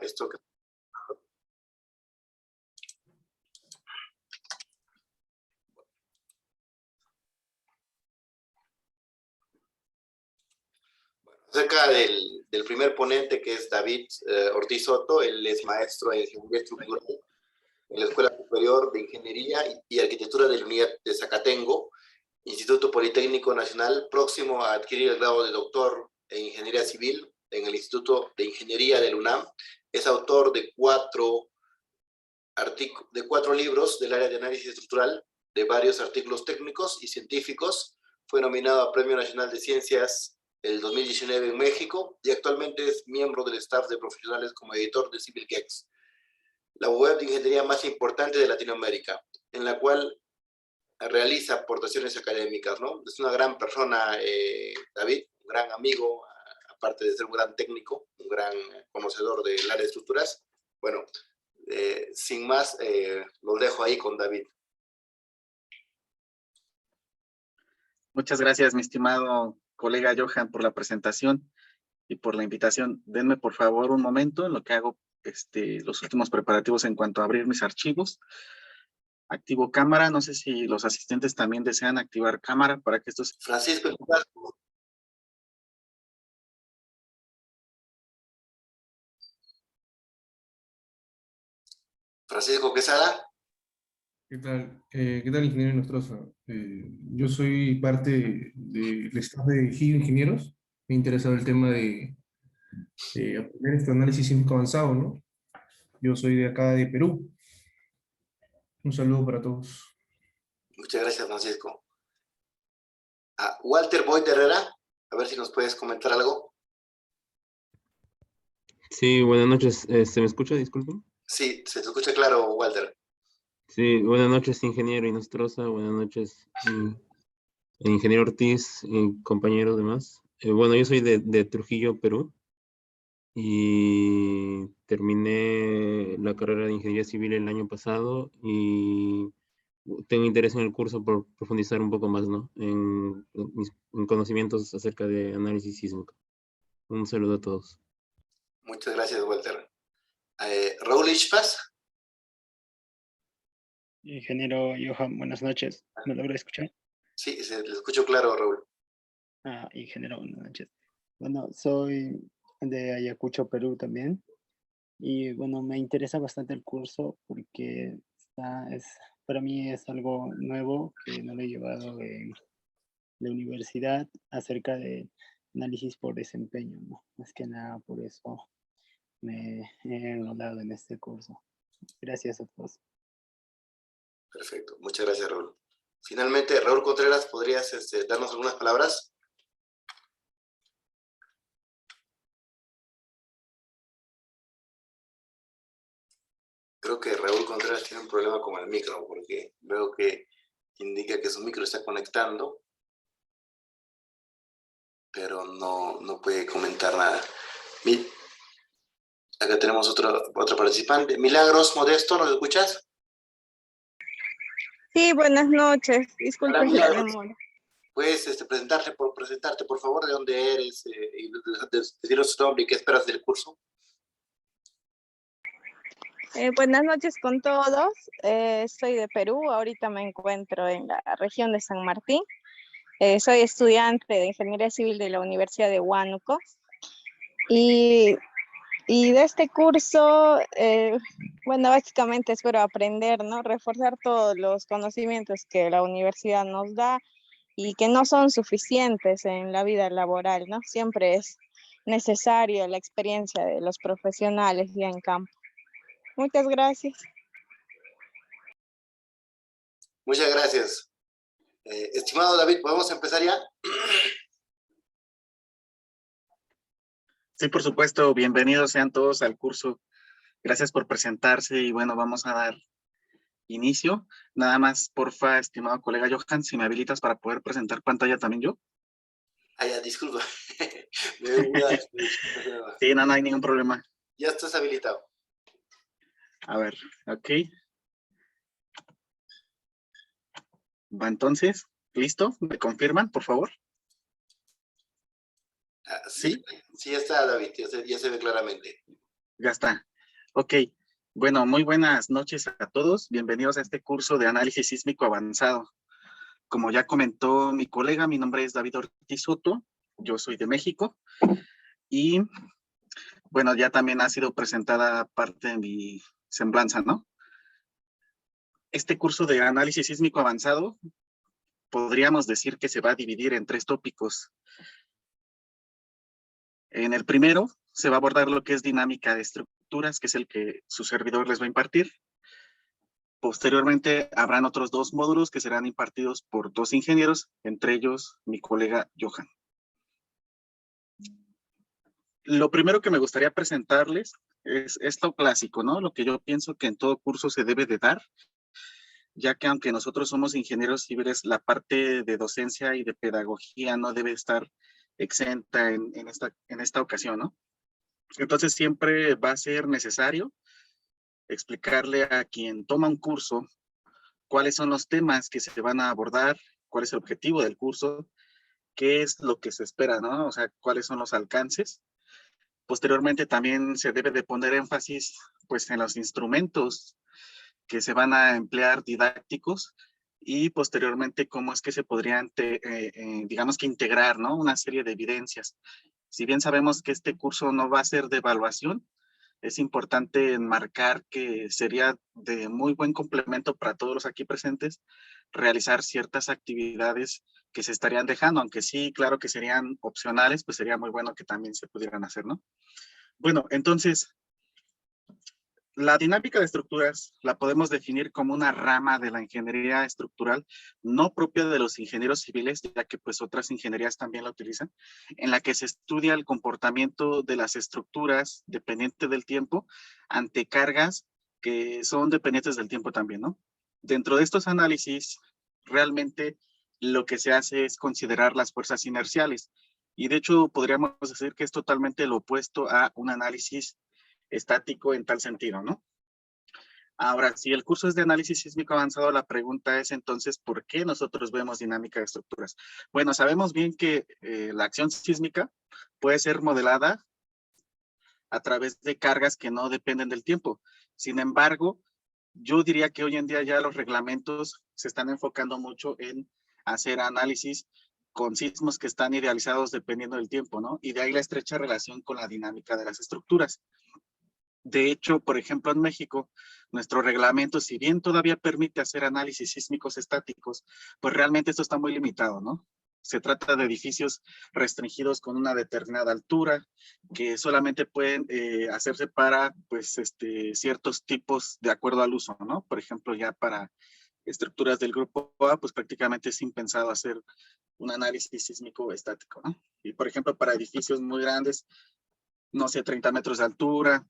esto que... Acerca del primer ponente, que es David Ortiz Soto. Él es maestro en Ingeniería Estructural en la Escuela Superior de Ingeniería y Arquitectura de la Unidad de Zacatengo, Instituto Politécnico Nacional, próximo a adquirir el grado de doctor en Ingeniería Civil en el Instituto de Ingeniería del UNAM. Es autor de cuatro libros del área de análisis estructural, de varios artículos técnicos y científicos. Fue nominado a Premio Nacional de Ciencias el 2019 en México y actualmente es miembro del staff de profesionales como editor de CivilGex, la web de ingeniería más importante de Latinoamérica, en la cual realiza aportaciones académicas, ¿no? Es una gran persona, David, un gran amigo, aparte de ser un gran técnico, un gran conocedor del área de estructuras. Bueno, sin más, lo dejo ahí con David. Muchas gracias, mi estimado colega Johan, por la presentación y por la invitación. Denme, por favor, un momento en lo que hago los últimos preparativos en cuanto a abrir mis archivos. Activo cámara. No sé si los asistentes también desean activar cámara para que estos... Francisco Quesada. ¿Qué tal, ingeniero Nostroza? Yo soy parte del staff de GIO Ingenieros. Me ha interesado el tema de aprender este análisis sísmico avanzado, ¿no? Yo soy de acá de Perú. Un saludo para todos. Muchas gracias, Francisco. Walter Boyd Herrera, a ver si nos puedes comentar algo. Sí, buenas noches. ¿Se me escucha? Disculpen. Sí, se te escucha claro, Walter. Sí, buenas noches, ingeniero Inostroza. Buenas noches, ingeniero Ortiz y compañeros demás. Bueno, yo soy de Trujillo, Perú. Y terminé la carrera de Ingeniería Civil el año pasado y tengo interés en el curso por profundizar un poco más, ¿no? En conocimientos acerca de análisis sísmico. Un saludo a todos. Muchas gracias, Walter. Raúl Ishpas. Ingeniero Johan, buenas noches. ¿Me logra escuchar? Sí, se le escucho claro, Raúl. Ingeniero, buenas noches. Bueno, soy de Ayacucho, Perú también. Y bueno, me interesa bastante el curso porque para mí es algo nuevo que no lo he llevado en la universidad acerca de análisis por desempeño, ¿no? Más que nada por eso me he enrolado en este curso. Gracias a todos. Perfecto, muchas gracias, Raúl. Finalmente, Raúl Contreras, ¿podrías darnos algunas palabras? Creo que Raúl Contreras tiene un problema con el micro, porque veo que indica que su micro está conectando, pero no puede comentar nada. Acá tenemos otro participante. Milagros Modesto, ¿nos escuchas? Sí, buenas noches. Disculpen la Milagros. demora. ¿Puedes presentarte, por favor, de dónde eres y decirnos tu nombre y qué esperas del curso? Buenas noches con todos. Soy de Perú. Ahorita me encuentro en la región de San Martín. Soy estudiante de Ingeniería Civil de la Universidad de Huánuco. Y de este curso, bueno, básicamente espero aprender, ¿no? Reforzar todos los conocimientos que la universidad nos da y que no son suficientes en la vida laboral, ¿no? Siempre es necesaria la experiencia de los profesionales ya en campo. Muchas gracias. Muchas gracias. Estimado David, ¿podemos empezar ya? Sí, por supuesto. Bienvenidos sean todos al curso. Gracias por presentarse y bueno, vamos a dar inicio. Nada más, porfa, estimado colega Johan, si me habilitas para poder presentar pantalla también yo. Ya, disculpa. Sí, no hay ningún problema. Ya estás habilitado. A ver, ok. Va entonces, ¿listo? ¿Me confirman, por favor? Sí, ya está, David, ya se ve claramente. Ya está. Ok. Bueno, muy buenas noches a todos. Bienvenidos a este curso de análisis sísmico avanzado. Como ya comentó mi colega, mi nombre es David Ortiz Soto. Yo soy de México. Y bueno, ya también ha sido presentada parte de mi semblanza, ¿no? Este curso de análisis sísmico avanzado, podríamos decir que se va a dividir en 3 tópicos. En el primero, se va a abordar lo que es dinámica de estructuras, que es el que su servidor les va a impartir. Posteriormente, habrán otros 2 módulos que serán impartidos por 2 ingenieros, entre ellos mi colega Johan. Lo primero que me gustaría presentarles es lo clásico, ¿no? Lo que yo pienso que en todo curso se debe de dar, ya que aunque nosotros somos ingenieros civiles, la parte de docencia y de pedagogía no debe estar exenta en esta ocasión, ¿no? Entonces siempre va a ser necesario explicarle a quien toma un curso cuáles son los temas que se van a abordar, cuál es el objetivo del curso, qué es lo que se espera, ¿no? O sea, cuáles son los alcances. Posteriormente también se debe de poner énfasis pues en los instrumentos que se van a emplear didácticos y posteriormente cómo es que se podrían, digamos que integrar, ¿no? Una serie de evidencias. Si bien sabemos que este curso no va a ser de evaluación, es importante enmarcar que sería de muy buen complemento para todos los aquí presentes realizar ciertas actividades que se estarían dejando, aunque sí, claro que serían opcionales, pues sería muy bueno que también se pudieran hacer, ¿no? Bueno, entonces, la dinámica de estructuras la podemos definir como una rama de la ingeniería estructural no propia de los ingenieros civiles, ya que pues otras ingenierías también la utilizan, en la que se estudia el comportamiento de las estructuras dependiente del tiempo ante cargas que son dependientes del tiempo también, ¿no? Dentro de estos análisis, realmente lo que se hace es considerar las fuerzas inerciales y de hecho podríamos decir que es totalmente lo opuesto a un análisis estático en tal sentido, ¿no? Ahora, si el curso es de análisis sísmico avanzado, la pregunta es entonces, ¿por qué nosotros vemos dinámica de estructuras? Bueno, sabemos bien que la acción sísmica puede ser modelada a través de cargas que no dependen del tiempo. Sin embargo, yo diría que hoy en día ya los reglamentos se están enfocando mucho en hacer análisis con sismos que están idealizados dependiendo del tiempo, ¿no? Y de ahí la estrecha relación con la dinámica de las estructuras. De hecho, por ejemplo, en México, nuestro reglamento, si bien todavía permite hacer análisis sísmicos estáticos, pues realmente esto está muy limitado, ¿no? Se trata de edificios restringidos con una determinada altura, que solamente pueden hacerse para, pues, ciertos tipos de acuerdo al uso, ¿no? Por ejemplo, ya para estructuras del grupo A, pues prácticamente es impensado hacer un análisis sísmico estático, ¿no? Y, por ejemplo, para edificios muy grandes, no sé, 30 metros de altura,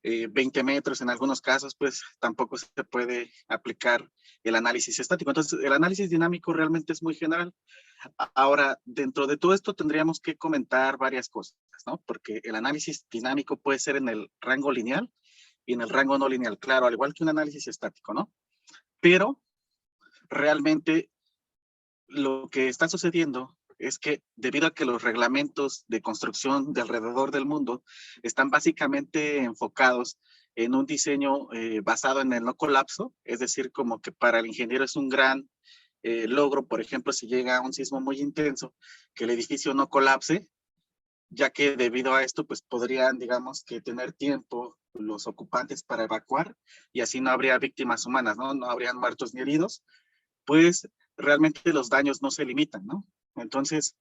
20 metros en algunos casos, pues tampoco se puede aplicar el análisis estático. Entonces, el análisis dinámico realmente es muy general. Ahora, dentro de todo esto tendríamos que comentar varias cosas, ¿no? Porque el análisis dinámico puede ser en el rango lineal y en el rango no lineal, claro, al igual que un análisis estático, ¿no? Pero realmente lo que está sucediendo es que debido a que los reglamentos de construcción de alrededor del mundo están básicamente enfocados en un diseño basado en el no colapso, es decir, como que para el ingeniero es un gran logro, por ejemplo, si llega a un sismo muy intenso, que el edificio no colapse, ya que debido a esto, pues podrían, digamos, que tener tiempo los ocupantes para evacuar y así no habría víctimas humanas, ¿no? No habrían muertos ni heridos, pues realmente los daños no se limitan, ¿no? Entonces,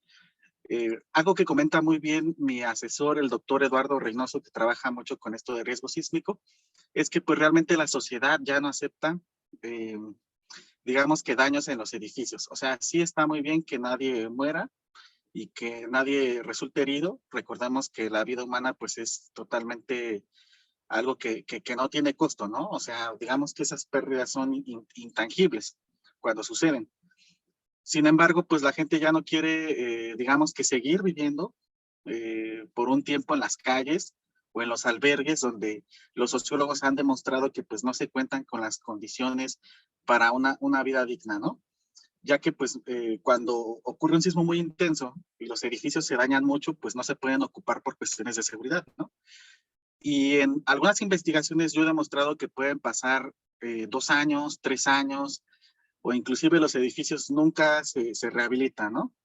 algo que comenta muy bien mi asesor, el doctor Eduardo Reynoso, que trabaja mucho con esto de riesgo sísmico, es que pues realmente la sociedad ya no acepta, digamos que daños en los edificios. O sea, sí está muy bien que nadie muera y que nadie resulte herido. Recordamos que la vida humana pues es totalmente algo que no tiene costo, ¿no? O sea, digamos que esas pérdidas son intangibles cuando suceden. Sin embargo, pues la gente ya no quiere, digamos que seguir viviendo por un tiempo en las calles o en los albergues donde los sociólogos han demostrado que pues no se cuentan con las condiciones para una vida digna, ¿no? Ya que pues cuando ocurre un sismo muy intenso y los edificios se dañan mucho, pues no se pueden ocupar por cuestiones de seguridad, ¿no? Y en algunas investigaciones yo he demostrado que pueden pasar 2 años, 3 años, o inclusive los edificios nunca se rehabilitan, ¿no?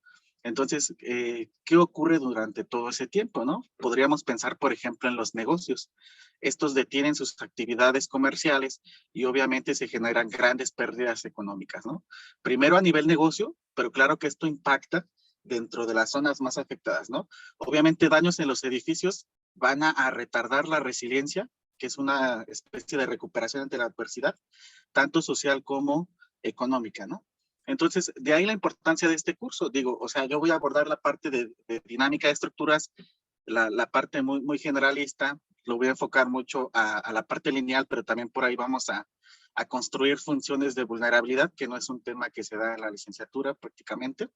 Entonces, ¿qué ocurre durante todo ese tiempo, no? Podríamos pensar, por ejemplo, en los negocios. Estos detienen sus actividades comerciales y obviamente se generan grandes pérdidas económicas, ¿no? Primero a nivel negocio, pero claro que esto impacta dentro de las zonas más afectadas, ¿no? Obviamente daños en los edificios van a retardar la resiliencia, que es una especie de recuperación ante la adversidad, tanto social como económica, ¿no? Entonces, de ahí la importancia de este curso. Digo, o sea, yo voy a abordar la parte de dinámica de estructuras, la parte muy generalista, lo voy a enfocar mucho a la parte lineal, pero también por ahí vamos a construir funciones de vulnerabilidad, que no es un tema que se da en la licenciatura prácticamente.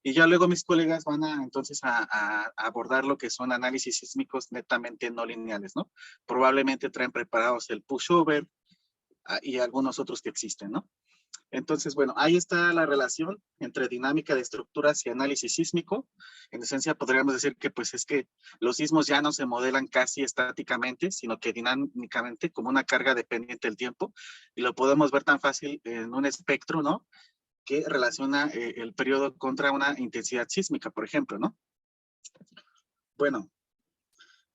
Y ya luego mis colegas van entonces a abordar lo que son análisis sísmicos netamente no lineales, ¿no? Probablemente traen preparados el pushover y algunos otros que existen, ¿no? Entonces, bueno, ahí está la relación entre dinámica de estructuras y análisis sísmico. En esencia, podríamos decir que pues es que los sismos ya no se modelan casi estáticamente, sino que dinámicamente como una carga dependiente del tiempo. Y lo podemos ver tan fácil en un espectro, ¿no? Que relaciona el periodo contra una intensidad sísmica, por ejemplo, ¿no? Bueno,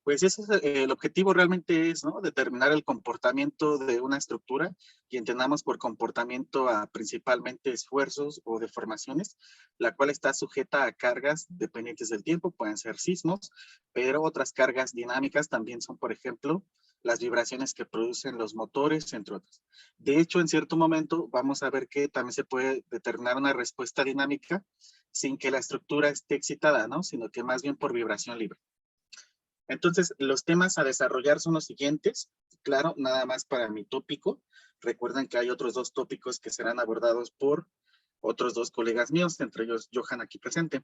pues ese es el objetivo realmente es, ¿no? Determinar el comportamiento de una estructura y entendamos por comportamiento a principalmente esfuerzos o deformaciones, la cual está sujeta a cargas dependientes del tiempo, pueden ser sismos, pero otras cargas dinámicas también son, por ejemplo, las vibraciones que producen los motores, entre otros. De hecho, en cierto momento vamos a ver que también se puede determinar una respuesta dinámica sin que la estructura esté excitada, ¿no? Sino que más bien por vibración libre. Entonces, los temas a desarrollar son los siguientes. Claro, nada más para mi tópico. Recuerden que hay otros 2 tópicos que serán abordados por otros 2 colegas míos, entre ellos Johan aquí presente.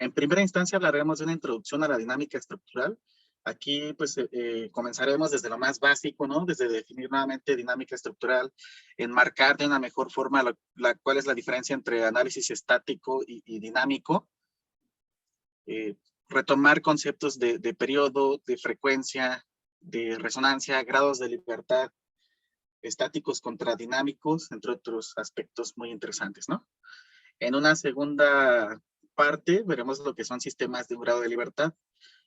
En primera instancia hablaremos de una introducción a la dinámica estructural. Aquí pues comenzaremos desde lo más básico, ¿no? Desde definir nuevamente dinámica estructural, enmarcar de una mejor forma cuál es la diferencia entre análisis estático y dinámico. Retomar conceptos de periodo, de frecuencia, de resonancia, grados de libertad, estáticos contra dinámicos, entre otros aspectos muy interesantes, ¿no? En una segunda parte veremos lo que son sistemas de un grado de libertad.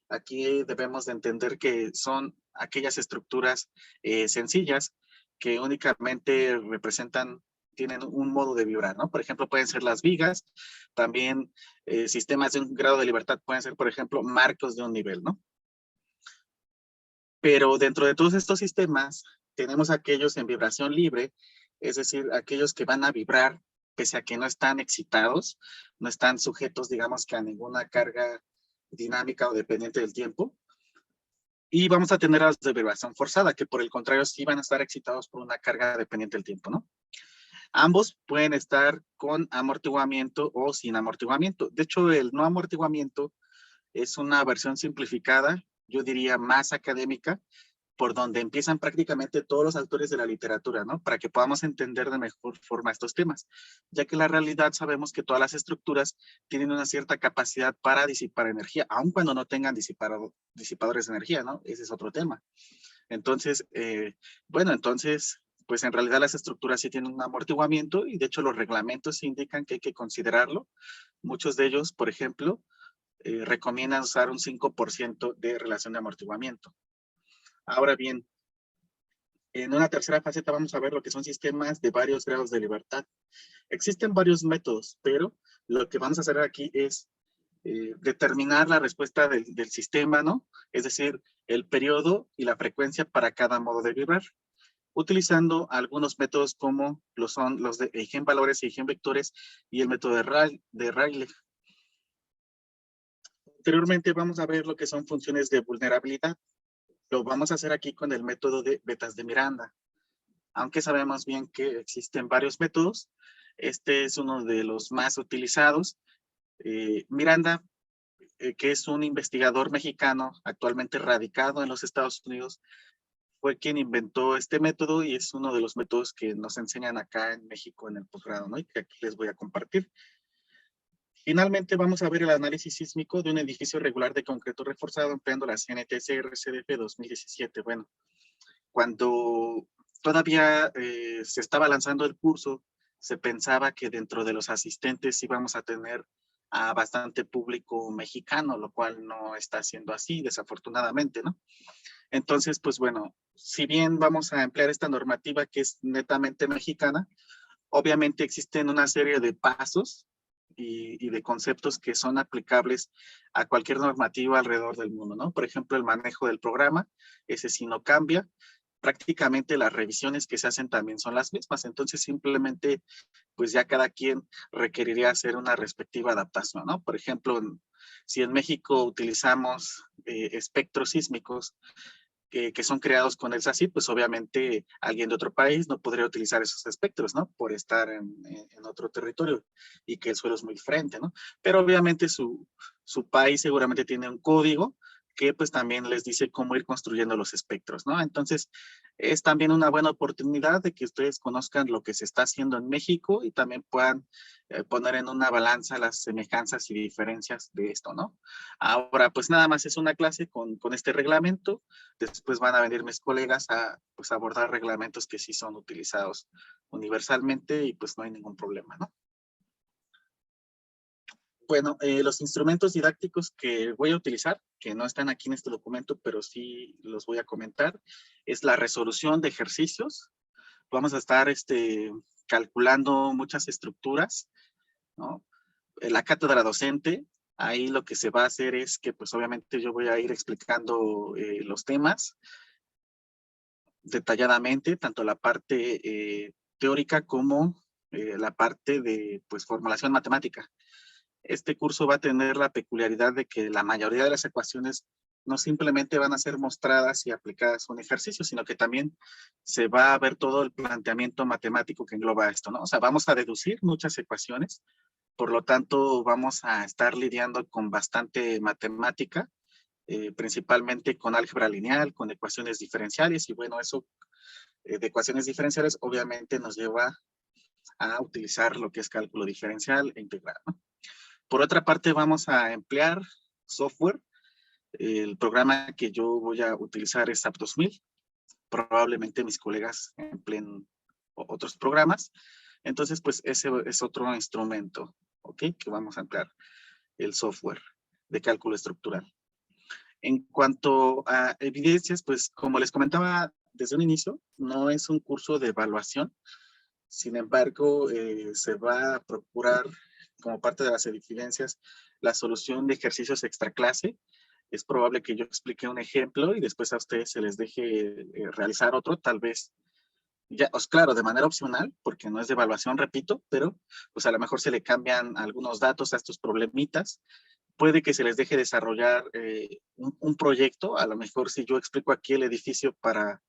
Aquí debemos de entender que son aquellas estructuras sencillas que únicamente tienen un modo de vibrar, ¿no? Por ejemplo, pueden ser las vigas, también sistemas de un grado de libertad pueden ser, por ejemplo, marcos de un nivel, ¿no? Pero dentro de todos estos sistemas tenemos aquellos en vibración libre, es decir, aquellos que van a vibrar pese a que no están excitados, no están sujetos, digamos, que a ninguna carga dinámica o dependiente del tiempo. Y vamos a tener a los de vibración forzada, que por el contrario sí van a estar excitados por una carga dependiente del tiempo, ¿no? Ambos pueden estar con amortiguamiento o sin amortiguamiento. De hecho, el no amortiguamiento es una versión simplificada, yo diría más académica, por donde empiezan prácticamente todos los autores de la literatura, ¿no? Para que podamos entender de mejor forma estos temas, ya que en la realidad sabemos que todas las estructuras tienen una cierta capacidad para disipar energía, aun cuando no tengan disipadores de energía, ¿no? Ese es otro tema. Entonces, pues en realidad las estructuras sí tienen un amortiguamiento y de hecho los reglamentos indican que hay que considerarlo. Muchos de ellos, por ejemplo, recomiendan usar un 5% de relación de amortiguamiento. Ahora bien, en una tercera faceta vamos a ver lo que son sistemas de varios grados de libertad. Existen varios métodos, pero lo que vamos a hacer aquí es determinar la respuesta del sistema, ¿no? Es decir, el periodo y la frecuencia para cada modo de vibrar, utilizando algunos métodos como son los de eigenvalores y eigenvectores y el método de Rayleigh. Posteriormente vamos a ver lo que son funciones de vulnerabilidad. Lo vamos a hacer aquí con el método de vetas de Miranda. Aunque sabemos bien que existen varios métodos, este es uno de los más utilizados. Miranda, que es un investigador mexicano actualmente radicado en los Estados Unidos, fue quien inventó este método y es uno de los métodos que nos enseñan acá en México en el posgrado, ¿no? Y que aquí les voy a compartir. Finalmente, vamos a ver el análisis sísmico de un edificio regular de concreto reforzado empleando la CNTC RCDF 2017. Bueno, cuando todavía se estaba lanzando el curso, se pensaba que dentro de los asistentes íbamos a tener a bastante público mexicano, lo cual no está siendo así, desafortunadamente, ¿no? Entonces, pues bueno, si bien vamos a emplear esta normativa que es netamente mexicana, obviamente existen una serie de pasos y de conceptos que son aplicables a cualquier normativa alrededor del mundo, ¿no? Por ejemplo, el manejo del programa, ese sí no cambia. Prácticamente las revisiones que se hacen también son las mismas, entonces simplemente pues ya cada quien requeriría hacer una respectiva adaptación, ¿no? Por ejemplo, si en México utilizamos espectros sísmicos, que son creados con el SACID, pues obviamente alguien de otro país no podría utilizar esos espectros, ¿no? Por estar en otro territorio y que el suelo es muy diferente, ¿no? Pero obviamente su país seguramente tiene un código que pues también les dice cómo ir construyendo los espectros, ¿no? Entonces, es también una buena oportunidad de que ustedes conozcan lo que se está haciendo en México y también puedan poner en una balanza las semejanzas y diferencias de esto, ¿no? Ahora, pues nada más es una clase con este reglamento. Después van a venir mis colegas a pues, abordar reglamentos que sí son utilizados universalmente y pues no hay ningún problema, ¿no? Bueno, los instrumentos didácticos que voy a utilizar, que no están aquí en este documento, pero sí los voy a comentar, es la resolución de ejercicios. Vamos a estar calculando muchas estructuras, ¿no? La cátedra docente, ahí lo que se va a hacer es que pues obviamente yo voy a ir explicando los temas detalladamente, tanto la parte teórica como la parte de pues formulación matemática. Este curso va a tener la peculiaridad de que la mayoría de las ecuaciones no simplemente van a ser mostradas y aplicadas a un ejercicio, sino que también se va a ver todo el planteamiento matemático que engloba esto, ¿no? O sea, vamos a deducir muchas ecuaciones, por lo tanto vamos a estar lidiando con bastante matemática, principalmente con álgebra lineal, con ecuaciones diferenciales, y bueno, eso de ecuaciones diferenciales obviamente nos lleva a utilizar lo que es cálculo diferencial e integral, ¿no? Por otra parte, vamos a emplear software. El programa que yo voy a utilizar es SAP 2000. Probablemente mis colegas empleen otros programas. Entonces, pues ese es otro instrumento, ¿ok? Que vamos a emplear, el software de cálculo estructural. En cuanto a evidencias, pues como les comentaba desde un inicio, no es un curso de evaluación. Sin embargo, se va a procurar, como parte de las evidencias, la solución de ejercicios extraclase. Es probable que yo explique un ejemplo y después a ustedes se les deje realizar otro, tal vez, ya, pues claro, de manera opcional, porque no es de evaluación, repito, pero pues a lo mejor se le cambian algunos datos a estos problemitas. Puede que se les deje desarrollar un proyecto, a lo mejor si yo explico aquí el edificio para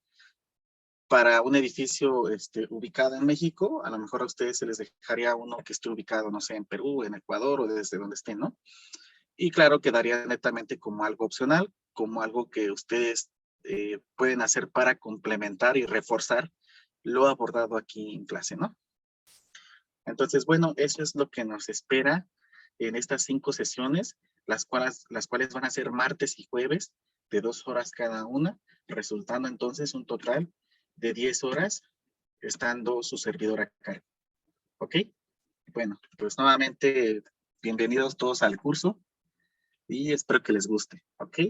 un edificio ubicado en México, a lo mejor a ustedes se les dejaría uno que esté ubicado, no sé, en Perú, en Ecuador o desde donde estén, ¿no? Y claro, quedaría netamente como algo opcional, como algo que ustedes pueden hacer para complementar y reforzar lo abordado aquí en clase, ¿no? Entonces, bueno, eso es lo que nos espera en estas 5 sesiones, las cuales van a ser martes y jueves de 2 horas cada una, resultando entonces un total de 10 horas, estando su servidor a cargo. ¿Ok? Bueno, pues nuevamente, bienvenidos todos al curso y espero que les guste. ¿Ok?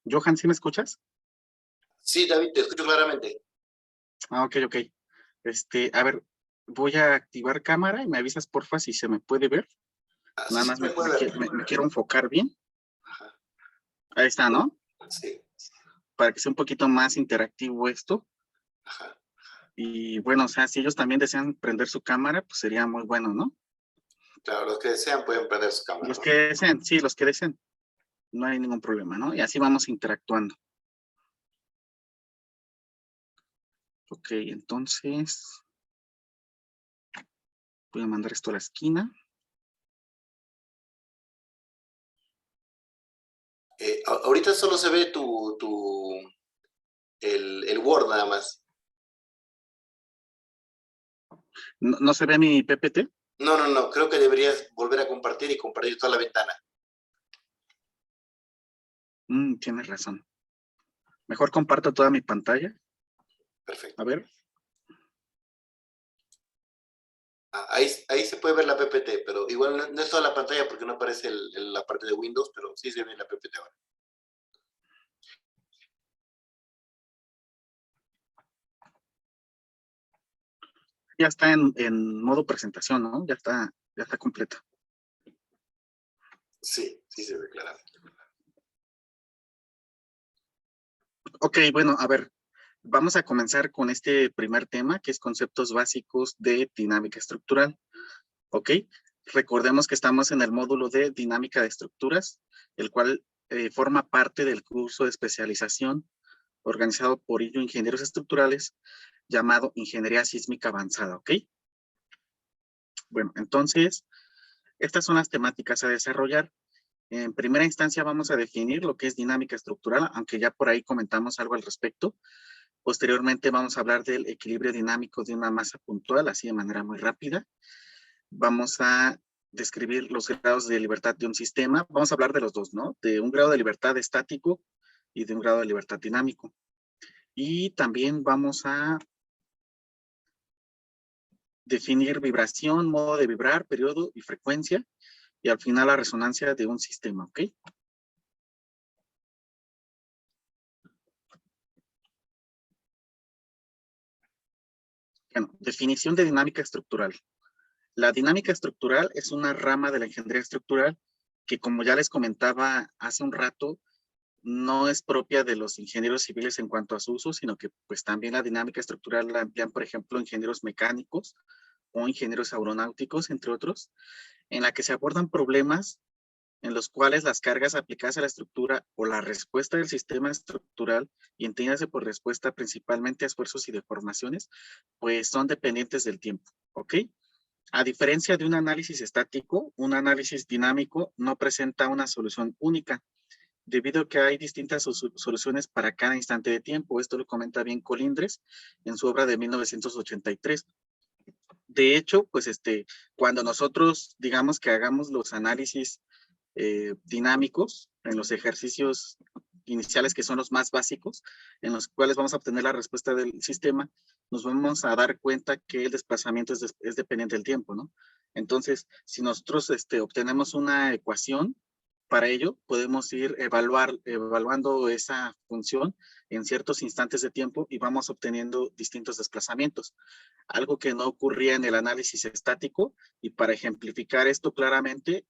Johan, ¿sí me escuchas? Sí, David, te escucho claramente. Ah, ok, ok. A ver, voy a activar cámara y me avisas, porfa, si se me puede ver. Así Nada sí más me puede ver. me quiero enfocar bien. Ajá, Ahí está, ¿no? sí, Para que sea un poquito más interactivo esto. ajá. Y bueno, o sea, si ellos también desean prender su cámara, pues sería muy bueno, ¿no? Claro, los que desean pueden prender su cámara, Los ¿no? que deseen, sí, los que deseen. No hay ningún problema, ¿no? Y así vamos interactuando. Ok, entonces voy a mandar esto a la esquina. Ahorita solo se ve el Word nada más. ¿No se ve mi PPT? No, no, no, creo que deberías volver a compartir y compartir toda la ventana. Tienes razón. Mejor comparto toda mi pantalla. Perfecto. A ver. Ahí se puede ver la PPT, pero igual no es toda la pantalla porque no aparece la parte de Windows, pero sí se ve la PPT ahora. Ya está en modo presentación, ¿no? Ya está completa. Sí, sí se ve claramente. Ok, bueno, a ver, vamos a comenzar con este primer tema, que es conceptos básicos de dinámica estructural. Ok, recordemos que estamos en el módulo de dinámica de estructuras, el cual forma parte del curso de especialización organizado por ingenieros estructurales llamado Ingeniería Sísmica Avanzada, ¿ok? Bueno, entonces, estas son las temáticas a desarrollar. En primera instancia vamos a definir lo que es dinámica estructural, aunque ya por ahí comentamos algo al respecto. Posteriormente vamos a hablar del equilibrio dinámico de una masa puntual, así de manera muy rápida. Vamos a describir los grados de libertad de un sistema. Vamos a hablar de los dos, ¿no? De un grado de libertad estático y de un grado de libertad dinámico. Y también vamos a definir vibración, modo de vibrar, periodo y frecuencia, y al final la resonancia de un sistema, ¿ok? Bueno, definición de dinámica estructural. La dinámica estructural es una rama de la ingeniería estructural que, como ya les comentaba hace un rato, no es propia de los ingenieros civiles en cuanto a su uso, sino que pues también la dinámica estructural la emplean, por ejemplo, ingenieros mecánicos o ingenieros aeronáuticos, entre otros, en la que se abordan problemas en los cuales las cargas aplicadas a la estructura o la respuesta del sistema estructural, y entiéndase por respuesta principalmente a esfuerzos y deformaciones, pues son dependientes del tiempo, ¿ok? A diferencia de un análisis estático, un análisis dinámico no presenta una solución única, debido a que hay distintas soluciones para cada instante de tiempo. Esto lo comenta bien Colindres en su obra de 1983. De hecho, pues cuando nosotros digamos que hagamos los análisis dinámicos en los ejercicios iniciales, que son los más básicos, en los cuales vamos a obtener la respuesta del sistema, nos vamos a dar cuenta que el desplazamiento es dependiente del tiempo, ¿no? Entonces, si nosotros obtenemos una ecuación, para ello podemos ir evaluando esa función en ciertos instantes de tiempo y vamos obteniendo distintos desplazamientos, algo que no ocurría en el análisis estático. Y para ejemplificar esto claramente,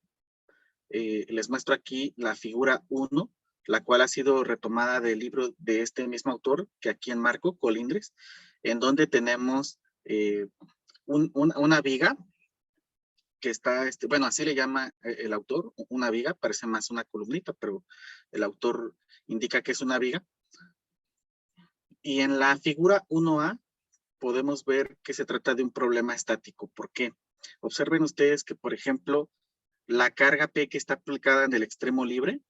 les muestro aquí la figura 1, la cual ha sido retomada del libro de este mismo autor, que aquí enmarco, Colindres, en donde tenemos una viga que está, bueno, así le llama el autor, una viga, parece más una columnita, pero el autor indica que es una viga. Y en la figura 1A podemos ver que se trata de un problema estático. ¿Por qué? Observen ustedes que, por ejemplo, la carga P que está aplicada en el extremo libre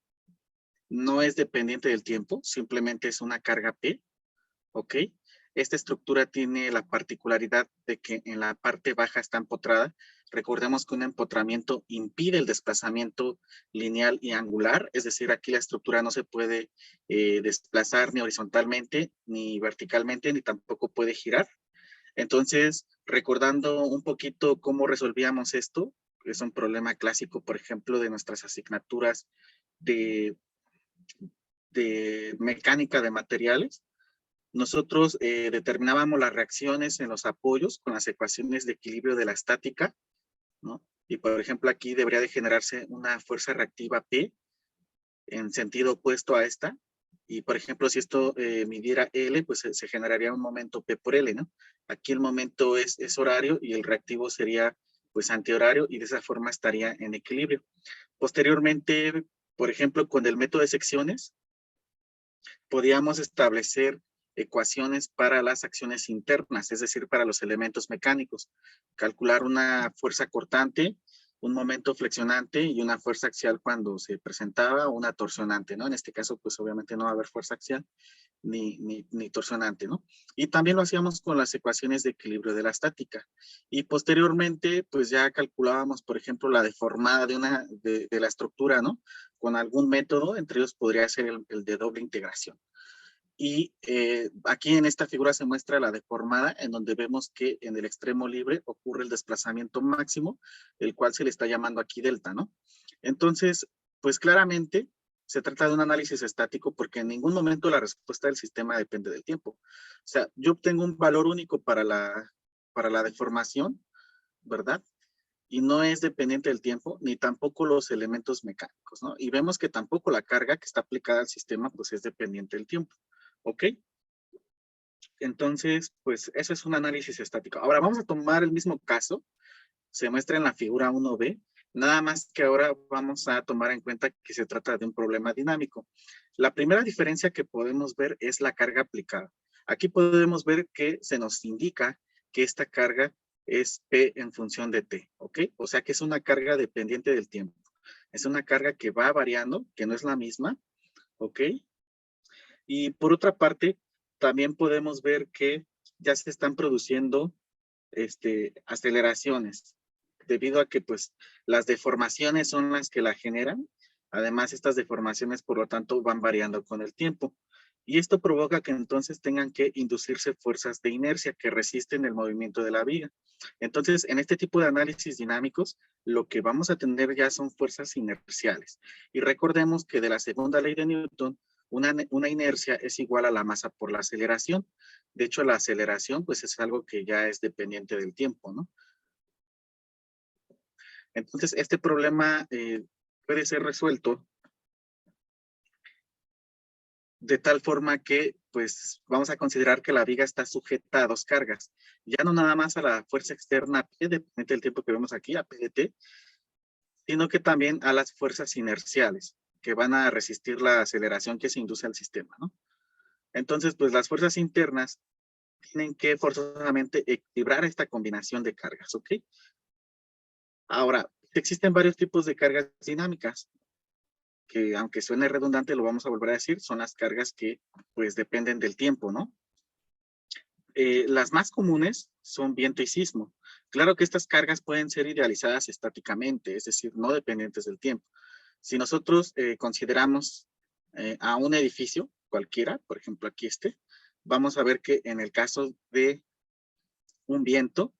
no es dependiente del tiempo, simplemente es una carga P, ¿ok? Esta estructura tiene la particularidad de que en la parte baja está empotrada. Recordemos que un empotramiento impide el desplazamiento lineal y angular, es decir, aquí la estructura no se puede desplazar ni horizontalmente, ni verticalmente, ni tampoco puede girar. Entonces, recordando un poquito cómo resolvíamos esto, es un problema clásico, por ejemplo, de nuestras asignaturas de de mecánica de materiales, nosotros determinábamos las reacciones en los apoyos con las ecuaciones de equilibrio de la estática, ¿no? Y por ejemplo, aquí debería de generarse una fuerza reactiva P en sentido opuesto a esta. Y por ejemplo, si esto midiera L, pues se generaría un momento P por L, ¿no? Aquí el momento es horario y el reactivo sería pues antihorario y de esa forma estaría en equilibrio. Posteriormente, por ejemplo, con el método de secciones, podíamos establecer ecuaciones para las acciones internas, es decir, para los elementos mecánicos. Calcular una fuerza cortante, un momento flexionante y una fuerza axial cuando se presentaba una torsionante, ¿no? En este caso, pues obviamente no va a haber fuerza axial ni torsionante, ¿no? Y también lo hacíamos con las ecuaciones de equilibrio de la estática. Y posteriormente, pues ya calculábamos, por ejemplo, la deformada de la estructura, ¿no? Con algún método, entre ellos podría ser el de doble integración. Y aquí en esta figura se muestra la deformada, en donde vemos que en el extremo libre ocurre el desplazamiento máximo, el cual se le está llamando aquí delta, ¿no? Entonces, pues claramente se trata de un análisis estático porque en ningún momento la respuesta del sistema depende del tiempo. O sea, yo obtengo un valor único para la deformación, ¿verdad? Y no es dependiente del tiempo, ni tampoco los elementos mecánicos, ¿no? Y vemos que tampoco la carga que está aplicada al sistema, pues es dependiente del tiempo. ¿Ok? Entonces, pues ese es un análisis estático. Ahora vamos a tomar el mismo caso, se muestra en la figura 1B, nada más que ahora vamos a tomar en cuenta que se trata de un problema dinámico. La primera diferencia que podemos ver es la carga aplicada. Aquí podemos ver que se nos indica que esta carga es P en función de T, ¿ok? O sea que es una carga dependiente del tiempo. Es una carga que va variando, que no es la misma, ¿ok? Y por otra parte, también podemos ver que ya se están produciendo aceleraciones, debido a que pues las deformaciones son las que la generan. Además, estas deformaciones, por lo tanto, van variando con el tiempo. Y esto provoca que entonces tengan que inducirse fuerzas de inercia que resisten el movimiento de la viga. Entonces, en este tipo de análisis dinámicos, lo que vamos a tener ya son fuerzas inerciales. Y recordemos que de la segunda ley de Newton, una inercia es igual a la masa por la aceleración. De hecho, la aceleración pues es algo que ya es dependiente del tiempo, ¿no? Entonces, este problema puede ser resuelto de tal forma que pues vamos a considerar que la viga está sujeta a dos cargas. Ya no nada más a la fuerza externa P, dependiente del tiempo que vemos aquí, a P de T, sino que también a las fuerzas inerciales que van a resistir la aceleración que se induce al sistema, ¿no? Entonces, pues las fuerzas internas tienen que forzosamente equilibrar esta combinación de cargas, ¿ok? Ahora, existen varios tipos de cargas dinámicas, que aunque suene redundante, lo vamos a volver a decir, son las cargas que pues dependen del tiempo, ¿no? Las más comunes son viento y sismo. Claro que estas cargas pueden ser idealizadas estáticamente, es decir, no dependientes del tiempo. Si nosotros consideramos a un edificio cualquiera, por ejemplo aquí vamos a ver que en el caso de un viento,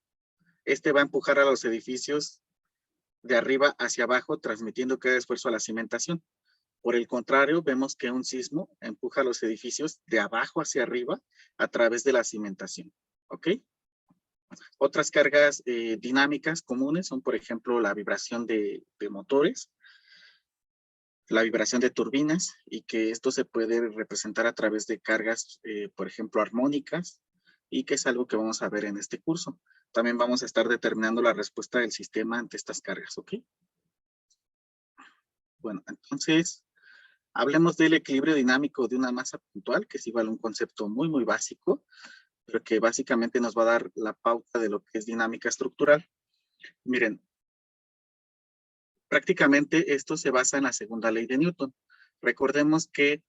va a empujar a los edificios de arriba hacia abajo, transmitiendo cada esfuerzo a la cimentación. Por el contrario, vemos que un sismo empuja a los edificios de abajo hacia arriba a través de la cimentación. ¿Ok? Otras cargas dinámicas comunes son, por ejemplo, la vibración de motores, la vibración de turbinas, y que esto se puede representar a través de cargas, por ejemplo, armónicas, y que es algo que vamos a ver en este curso. También vamos a estar determinando la respuesta del sistema ante estas cargas, ¿ok? Bueno, entonces, hablemos del equilibrio dinámico de una masa puntual, que es igual un concepto muy, muy básico, pero que básicamente nos va a dar la pauta de lo que es dinámica estructural. Miren, prácticamente esto se basa en la segunda ley de Newton. Recordemos que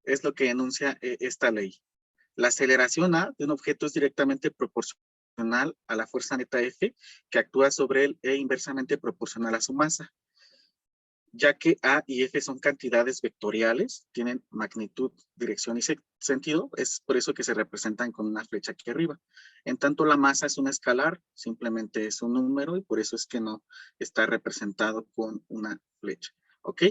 es lo que enuncia esta ley. La aceleración A de un objeto es directamente proporcional a la fuerza neta F que actúa sobre él e inversamente proporcional a su masa. Ya que A y F son cantidades vectoriales, tienen magnitud, dirección y sentido, es por eso que se representan con una flecha aquí arriba. En tanto, la masa es un escalar, simplemente es un número y por eso es que no está representado con una flecha. ¿Ok?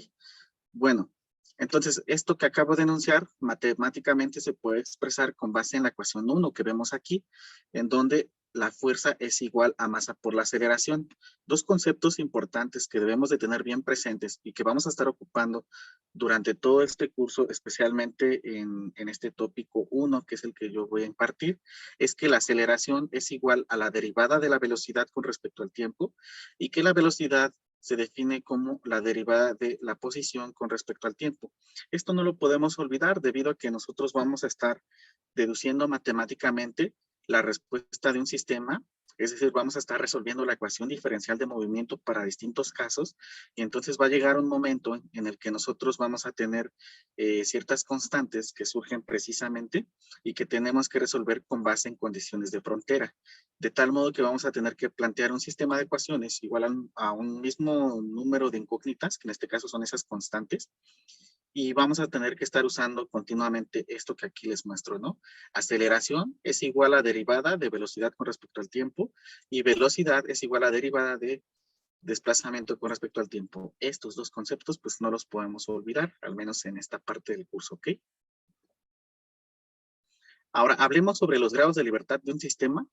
Bueno, Entonces, esto que acabo de enunciar, matemáticamente se puede expresar con base en la ecuación 1 que vemos aquí, en donde la fuerza es igual a masa por la aceleración. Dos conceptos importantes que debemos de tener bien presentes y que vamos a estar ocupando durante todo este curso, especialmente en este tópico 1, que es el que yo voy a impartir, es que la aceleración es igual a la derivada de la velocidad con respecto al tiempo y que la velocidad se define como la derivada de la posición con respecto al tiempo. Esto no lo podemos olvidar debido a que nosotros vamos a estar deduciendo matemáticamente la respuesta de un sistema, es decir, vamos a estar resolviendo la ecuación diferencial de movimiento para distintos casos, y entonces va a llegar un momento en el que nosotros vamos a tener ciertas constantes que surgen precisamente y que tenemos que resolver con base en condiciones de frontera, de tal modo que vamos a tener que plantear un sistema de ecuaciones igual a un mismo número de incógnitas, que en este caso son esas constantes, y vamos a tener que estar usando continuamente esto que aquí les muestro, ¿no? Aceleración es igual a derivada de velocidad con respecto al tiempo y velocidad es igual a derivada de desplazamiento con respecto al tiempo. Estos dos conceptos pues no los podemos olvidar, al menos en esta parte del curso, ¿ok? Ahora, hablemos sobre los grados de libertad de un sistema.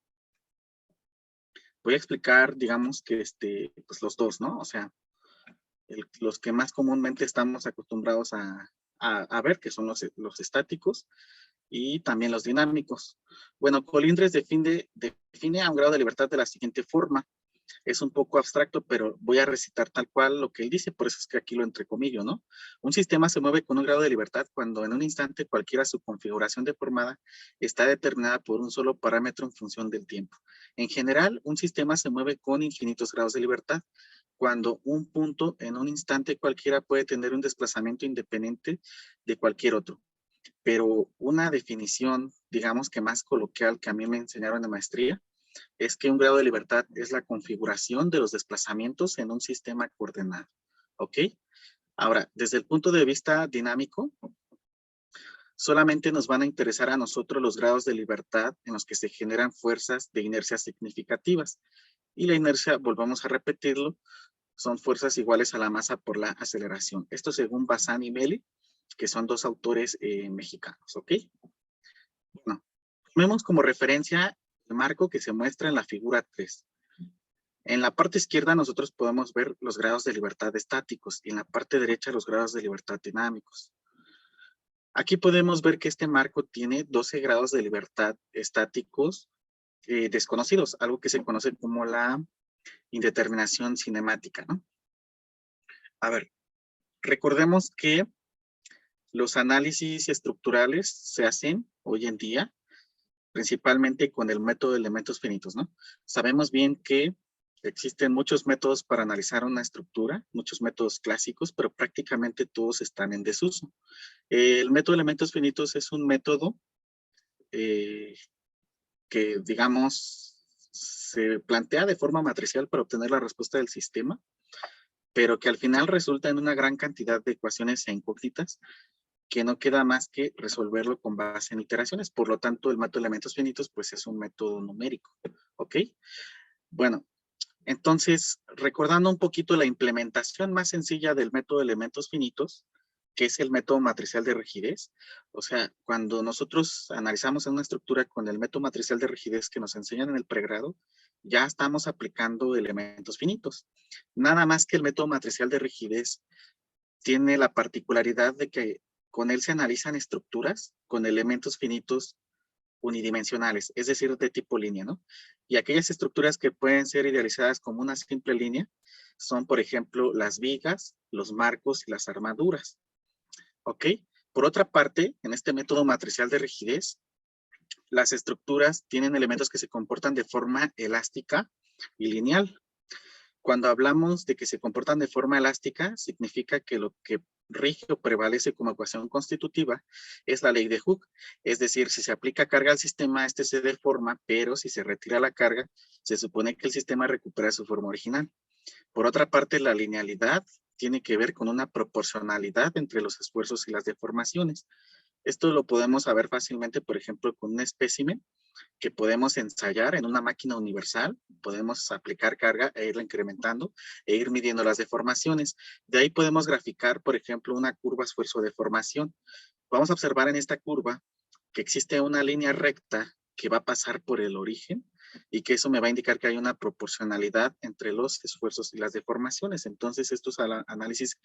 Voy a explicar, digamos, que pues los dos, ¿no? O sea, los que más comúnmente estamos acostumbrados a ver, que son los estáticos y también los dinámicos. Bueno, Colindres define a un grado de libertad de la siguiente forma. Es un poco abstracto, pero voy a recitar tal cual lo que él dice, por eso es que aquí lo entrecomillo, ¿no? Un sistema se mueve con un grado de libertad cuando en un instante cualquiera su configuración deformada está determinada por un solo parámetro en función del tiempo. En general, un sistema se mueve con infinitos grados de libertad cuando un punto en un instante cualquiera puede tener un desplazamiento independiente de cualquier otro. Pero una definición, digamos que más coloquial que a mí me enseñaron en maestría, es que un grado de libertad es la configuración de los desplazamientos en un sistema coordenado. ¿Ok? Ahora, desde el punto de vista dinámico, solamente nos van a interesar a nosotros los grados de libertad en los que se generan fuerzas de inercia significativas. Y la inercia, volvamos a repetirlo, son fuerzas iguales a la masa por la aceleración. Esto según Bazán y Meli, que son dos autores mexicanos, ¿ok? Bueno, tomemos como referencia el marco que se muestra en la figura 3. En la parte izquierda nosotros podemos ver los grados de libertad estáticos y en la parte derecha los grados de libertad dinámicos. Aquí podemos ver que este marco tiene 12 grados de libertad estáticos desconocidos, algo que se conoce como la indeterminación cinemática, ¿no? A ver, recordemos que los análisis estructurales se hacen hoy en día principalmente con el método de elementos finitos, ¿no? Sabemos bien que existen muchos métodos para analizar una estructura, muchos métodos clásicos, pero prácticamente todos están en desuso. El método de elementos finitos es un método que, digamos, se plantea de forma matricial para obtener la respuesta del sistema, pero que al final resulta en una gran cantidad de ecuaciones e incógnitas que no queda más que resolverlo con base en iteraciones. Por lo tanto, el método de elementos finitos, pues es un método numérico, ¿ok? Bueno, entonces, recordando un poquito la implementación más sencilla del método de elementos finitos, que es el método matricial de rigidez. O sea, cuando nosotros analizamos una estructura con el método matricial de rigidez que nos enseñan en el pregrado, ya estamos aplicando elementos finitos. Nada más que el método matricial de rigidez tiene la particularidad de que con él se analizan estructuras con elementos finitos unidimensionales, es decir, de tipo línea, ¿no? Y aquellas estructuras que pueden ser idealizadas como una simple línea son, por ejemplo, las vigas, los marcos y las armaduras. ¿Ok? Por otra parte, en este método matricial de rigidez, las estructuras tienen elementos que se comportan de forma elástica y lineal. Cuando hablamos de que se comportan de forma elástica, significa que lo que rige o prevalece como ecuación constitutiva es la ley de Hooke. Es decir, si se aplica carga al sistema, este se deforma, pero si se retira la carga, se supone que el sistema recupera su forma original. Por otra parte, la linealidad tiene que ver con una proporcionalidad entre los esfuerzos y las deformaciones. Esto lo podemos saber fácilmente, por ejemplo, con un espécimen que podemos ensayar en una máquina universal, podemos aplicar carga e irla incrementando e ir midiendo las deformaciones. De ahí podemos graficar, por ejemplo, una curva esfuerzo-deformación. Vamos a observar en esta curva que existe una línea recta que va a pasar por el origen y que eso me va a indicar que hay una proporcionalidad entre los esfuerzos y las deformaciones. Entonces, estos análisis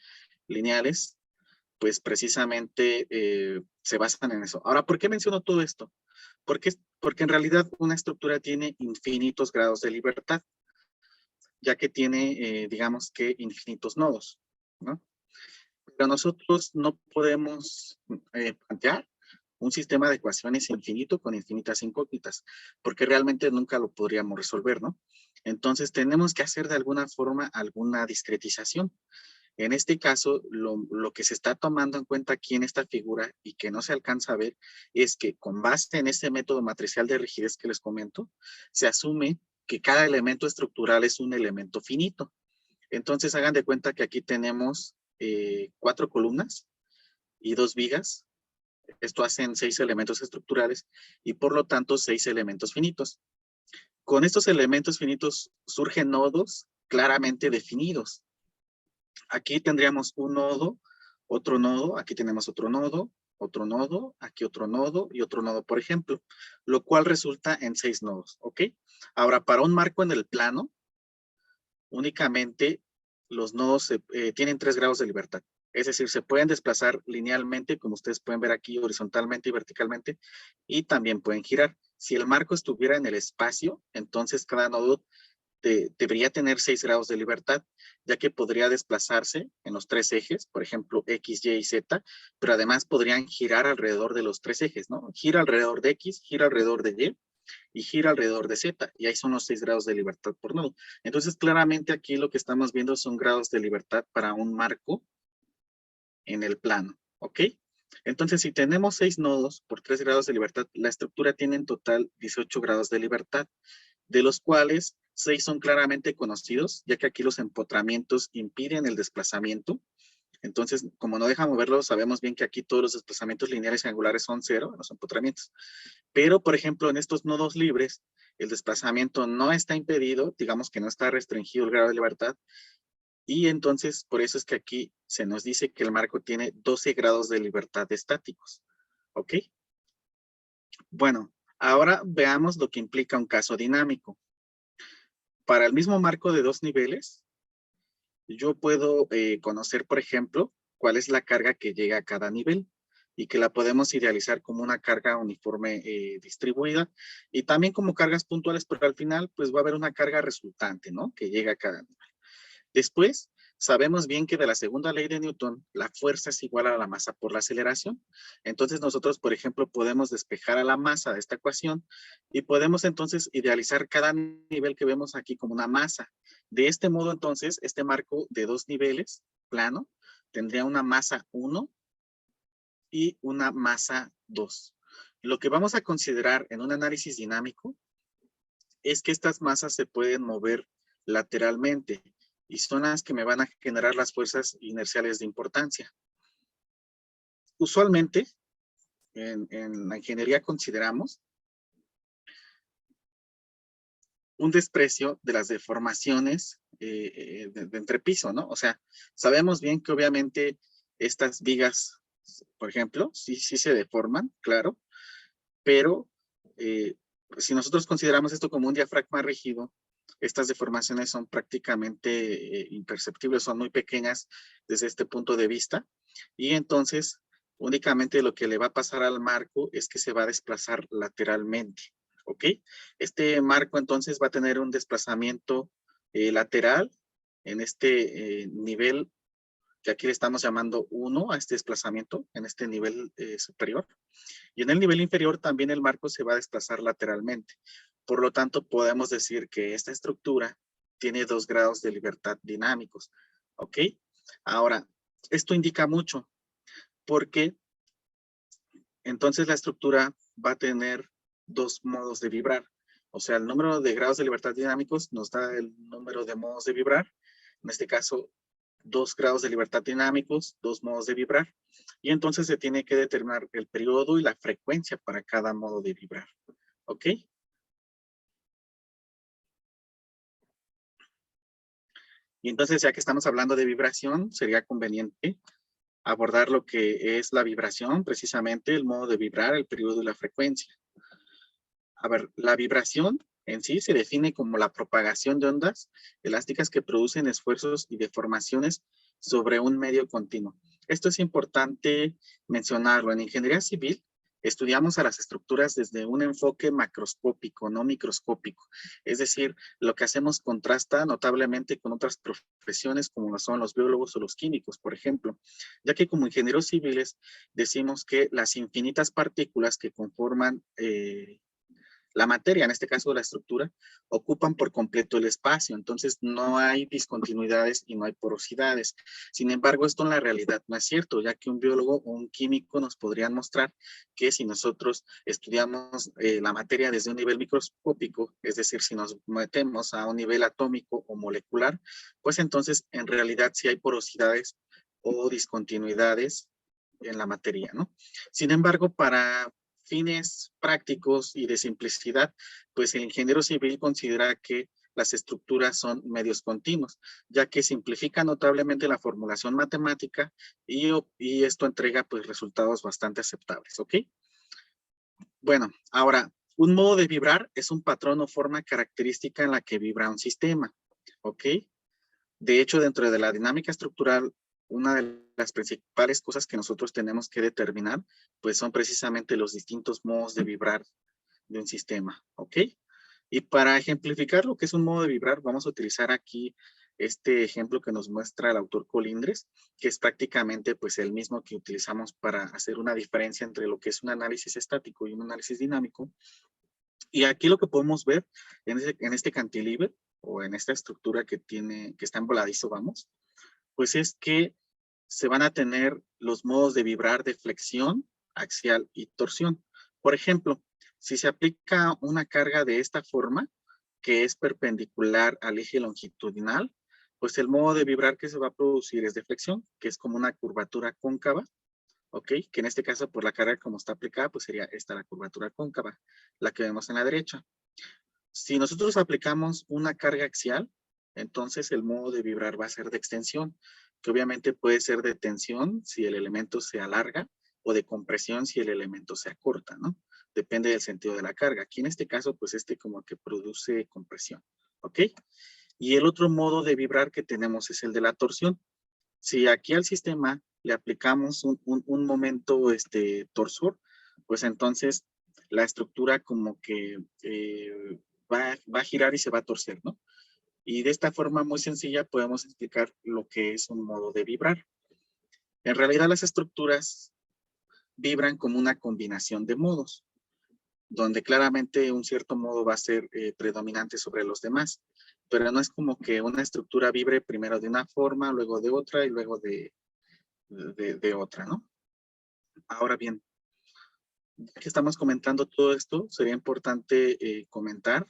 lineales, pues precisamente se basan en eso. Ahora, ¿por qué menciono todo esto? Porque en realidad una estructura tiene infinitos grados de libertad, ya que tiene, digamos que, infinitos nodos, ¿no? Pero nosotros no podemos plantear un sistema de ecuaciones infinito con infinitas incógnitas, porque realmente nunca lo podríamos resolver, ¿no? Entonces tenemos que hacer de alguna forma alguna discretización. En este caso, lo que se está tomando en cuenta aquí en esta figura y que no se alcanza a ver es que con base en este método matricial de rigidez que les comento, se asume que cada elemento estructural es un elemento finito. Entonces hagan de cuenta que aquí tenemos 4 columnas y 2 vigas. Esto hacen 6 elementos estructurales y por lo tanto 6 elementos finitos. Con estos elementos finitos surgen nodos claramente definidos. Aquí tendríamos un nodo, otro nodo, aquí tenemos otro nodo, aquí otro nodo y otro nodo, por ejemplo, lo cual resulta en 6 nodos, ¿ok? Ahora, para un marco en el plano, únicamente los nodos tienen 3 grados de libertad. Es decir, se pueden desplazar linealmente, como ustedes pueden ver aquí, horizontalmente y verticalmente, y también pueden girar. Si el marco estuviera en el espacio, entonces cada nodo debería tener 6 grados de libertad, ya que podría desplazarse en los 3 ejes, por ejemplo, X, Y y Z, pero además podrían girar alrededor de los 3 ejes, ¿no? Gira alrededor de X, gira alrededor de Y gira alrededor de Z, y ahí son los 6 grados de libertad por nodo. Entonces, claramente aquí lo que estamos viendo son grados de libertad para un marco en el plano, ¿ok? Entonces, si tenemos 6 nodos por 3 grados de libertad, la estructura tiene en total 18 grados de libertad, de los cuales 6 son claramente conocidos, ya que aquí los empotramientos impiden el desplazamiento. Entonces, como no deja moverlo, sabemos bien que aquí todos los desplazamientos lineales y angulares son 0 en los empotramientos. Pero, por ejemplo, en estos nodos libres, el desplazamiento no está impedido, digamos que no está restringido el grado de libertad, y entonces por eso es que aquí se nos dice que el marco tiene 12 grados de libertad estáticos. ¿Ok? Bueno, ahora veamos lo que implica un caso dinámico. Para el mismo marco de 2 niveles, yo puedo conocer, por ejemplo, cuál es la carga que llega a cada nivel y que la podemos idealizar como una carga uniforme distribuida y también como cargas puntuales, pero al final pues va a haber una carga resultante, ¿no? Que llega a cada nivel. Después, sabemos bien que de la segunda ley de Newton, la fuerza es igual a la masa por la aceleración. Entonces nosotros, por ejemplo, podemos despejar a la masa de esta ecuación y podemos entonces idealizar cada nivel que vemos aquí como una masa. De este modo, entonces, este marco de 2 niveles, plano, tendría una masa 1 y una masa 2. Lo que vamos a considerar en un análisis dinámico es que estas masas se pueden mover lateralmente y son las que me van a generar las fuerzas inerciales de importancia. Usualmente, en la ingeniería consideramos un desprecio de las deformaciones de entrepiso, ¿no? O sea, sabemos bien que obviamente estas vigas, por ejemplo, sí se deforman, claro, pero si nosotros consideramos esto como un diafragma rígido, estas deformaciones son prácticamente imperceptibles, son muy pequeñas desde este punto de vista, y entonces únicamente lo que le va a pasar al marco es que se va a desplazar lateralmente, ¿ok? Este marco entonces va a tener un desplazamiento lateral en este nivel que aquí le estamos llamando 1 a este desplazamiento, en este nivel superior. Y en el nivel inferior también el marco se va a desplazar lateralmente. Por lo tanto, podemos decir que esta estructura tiene 2 grados de libertad dinámicos. ¿Ok? Ahora, esto indica mucho porque entonces la estructura va a tener 2 modos de vibrar. O sea, el número de grados de libertad dinámicos nos da el número de modos de vibrar. En este caso, 2 grados de libertad dinámicos, 2 modos de vibrar, y entonces se tiene que determinar el periodo y la frecuencia para cada modo de vibrar. ¿Ok? Y entonces, ya que estamos hablando de vibración, sería conveniente abordar lo que es la vibración, precisamente el modo de vibrar, el periodo y la frecuencia. A ver, la vibración en sí se define como la propagación de ondas elásticas que producen esfuerzos y deformaciones sobre un medio continuo. Esto es importante mencionarlo. En ingeniería civil estudiamos a las estructuras desde un enfoque macroscópico, no microscópico. Es decir, lo que hacemos contrasta notablemente con otras profesiones como lo son los biólogos o los químicos, por ejemplo, ya que como ingenieros civiles decimos que las infinitas partículas que conforman la materia, en este caso la estructura, ocupan por completo el espacio, entonces no hay discontinuidades y no hay porosidades. Sin embargo, esto en la realidad no es cierto, ya que un biólogo o un químico nos podrían mostrar que si nosotros estudiamos la materia desde un nivel microscópico, es decir, si nos metemos a un nivel atómico o molecular, pues entonces en realidad sí hay porosidades o discontinuidades en la materia, ¿no? Sin embargo, para fines prácticos y de simplicidad, pues el ingeniero civil considera que las estructuras son medios continuos, ya que simplifica notablemente la formulación matemática y esto entrega pues resultados bastante aceptables, ¿ok? Bueno, ahora, un modo de vibrar es un patrón o forma característica en la que vibra un sistema, ¿ok? De hecho, dentro de la dinámica estructural, una de las principales cosas que nosotros tenemos que determinar, pues son precisamente los distintos modos de vibrar de un sistema, ¿ok? Y para ejemplificar lo que es un modo de vibrar, vamos a utilizar aquí este ejemplo que nos muestra el autor Colindres, que es prácticamente pues el mismo que utilizamos para hacer una diferencia entre lo que es un análisis estático y un análisis dinámico. Y aquí lo que podemos ver en este cantilever o en esta estructura que está en voladizo, vamos, pues es que se van a tener los modos de vibrar de flexión, axial y torsión. Por ejemplo, si se aplica una carga de esta forma, que es perpendicular al eje longitudinal, pues el modo de vibrar que se va a producir es de flexión, que es como una curvatura cóncava, ¿ok? Que en este caso, por la carga como está aplicada, pues sería esta la curvatura cóncava, la que vemos en la derecha. Si nosotros aplicamos una carga axial, entonces el modo de vibrar va a ser de extensión, que obviamente puede ser de tensión si el elemento se alarga o de compresión si el elemento se acorta, ¿no? Depende del sentido de la carga. Aquí en este caso, pues como que produce compresión, ¿ok? Y el otro modo de vibrar que tenemos es el de la torsión. Si aquí al sistema le aplicamos un momento torsor, pues entonces la estructura como que va a girar y se va a torcer, ¿no? Y de esta forma muy sencilla podemos explicar lo que es un modo de vibrar. En realidad las estructuras vibran como una combinación de modos, donde claramente un cierto modo va a ser predominante sobre los demás, pero no es como que una estructura vibre primero de una forma, luego de otra y luego de otra, ¿no? Ahora bien, ya que estamos comentando todo esto, sería importante comentar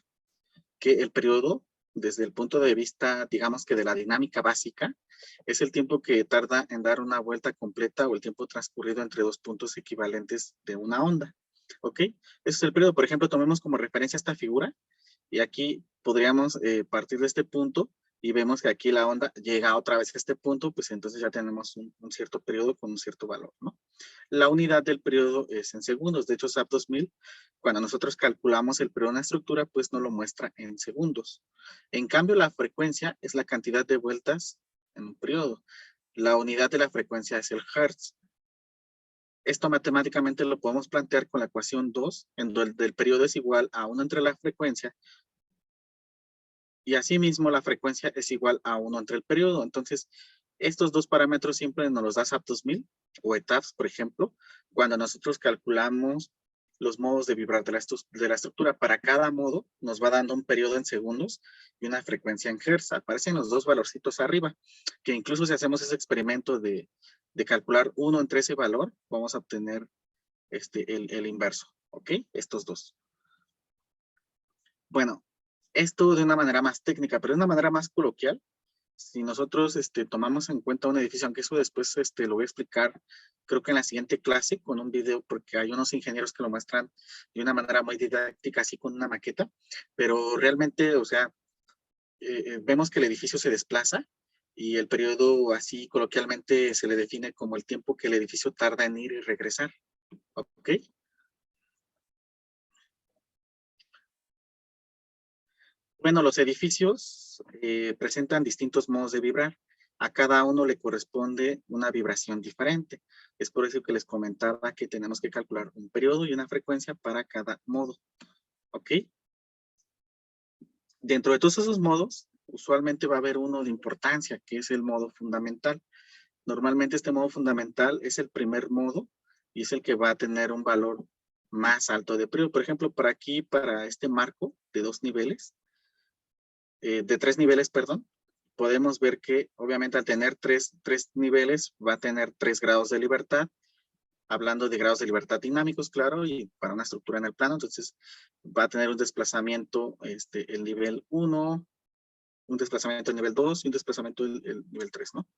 que el periodo, desde el punto de vista, digamos que de la dinámica básica, es el tiempo que tarda en dar una vuelta completa o el tiempo transcurrido entre dos puntos equivalentes de una onda. ¿Ok? Ese es el periodo. Por ejemplo, tomemos como referencia esta figura y aquí podríamos partir de este punto y vemos que aquí la onda llega otra vez a este punto, pues entonces ya tenemos un cierto periodo con un cierto valor, ¿no? La unidad del periodo es en segundos. De hecho, SAP 2000, cuando nosotros calculamos el periodo de una estructura, pues nos lo muestra en segundos. En cambio, la frecuencia es la cantidad de vueltas en un periodo. La unidad de la frecuencia es el hertz. Esto matemáticamente lo podemos plantear con la ecuación 2, en donde el periodo es igual a 1 entre la frecuencia y asimismo la frecuencia es igual a 1 entre el periodo. Entonces, estos dos parámetros siempre nos los da SAP 2000 o ETABS, por ejemplo, cuando nosotros calculamos los modos de vibrar de la estructura. Para cada modo nos va dando un periodo en segundos y una frecuencia en hertz. Aparecen los dos valorcitos arriba, que incluso si hacemos ese experimento de calcular 1 entre ese valor, vamos a obtener el inverso, ¿ok? Estos dos. Bueno, esto de una manera más técnica, pero de una manera más coloquial, Si nosotros tomamos en cuenta un edificio, aunque eso después lo voy a explicar, creo que en la siguiente clase con un video, porque hay unos ingenieros que lo muestran de una manera muy didáctica, así con una maqueta, pero realmente, o sea, vemos que el edificio se desplaza y el periodo así coloquialmente se le define como el tiempo que el edificio tarda en ir y regresar. ¿Ok? Bueno, los edificios presentan distintos modos de vibrar. A cada uno le corresponde una vibración diferente. Es por eso que les comentaba que tenemos que calcular un periodo y una frecuencia para cada modo. ¿Ok? Dentro de todos esos modos, usualmente va a haber uno de importancia, que es el modo fundamental. Normalmente este modo fundamental es el primer modo y es el que va a tener un valor más alto de periodo. Por ejemplo, para aquí, para este marco de 2 niveles, de 3 niveles, perdón, podemos ver que obviamente al tener tres niveles va a tener 3 grados de libertad, hablando de grados de libertad dinámicos, claro, y para una estructura en el plano, entonces va a tener un desplazamiento, el nivel 1, un desplazamiento el nivel 2 y un desplazamiento el nivel 3, ¿no?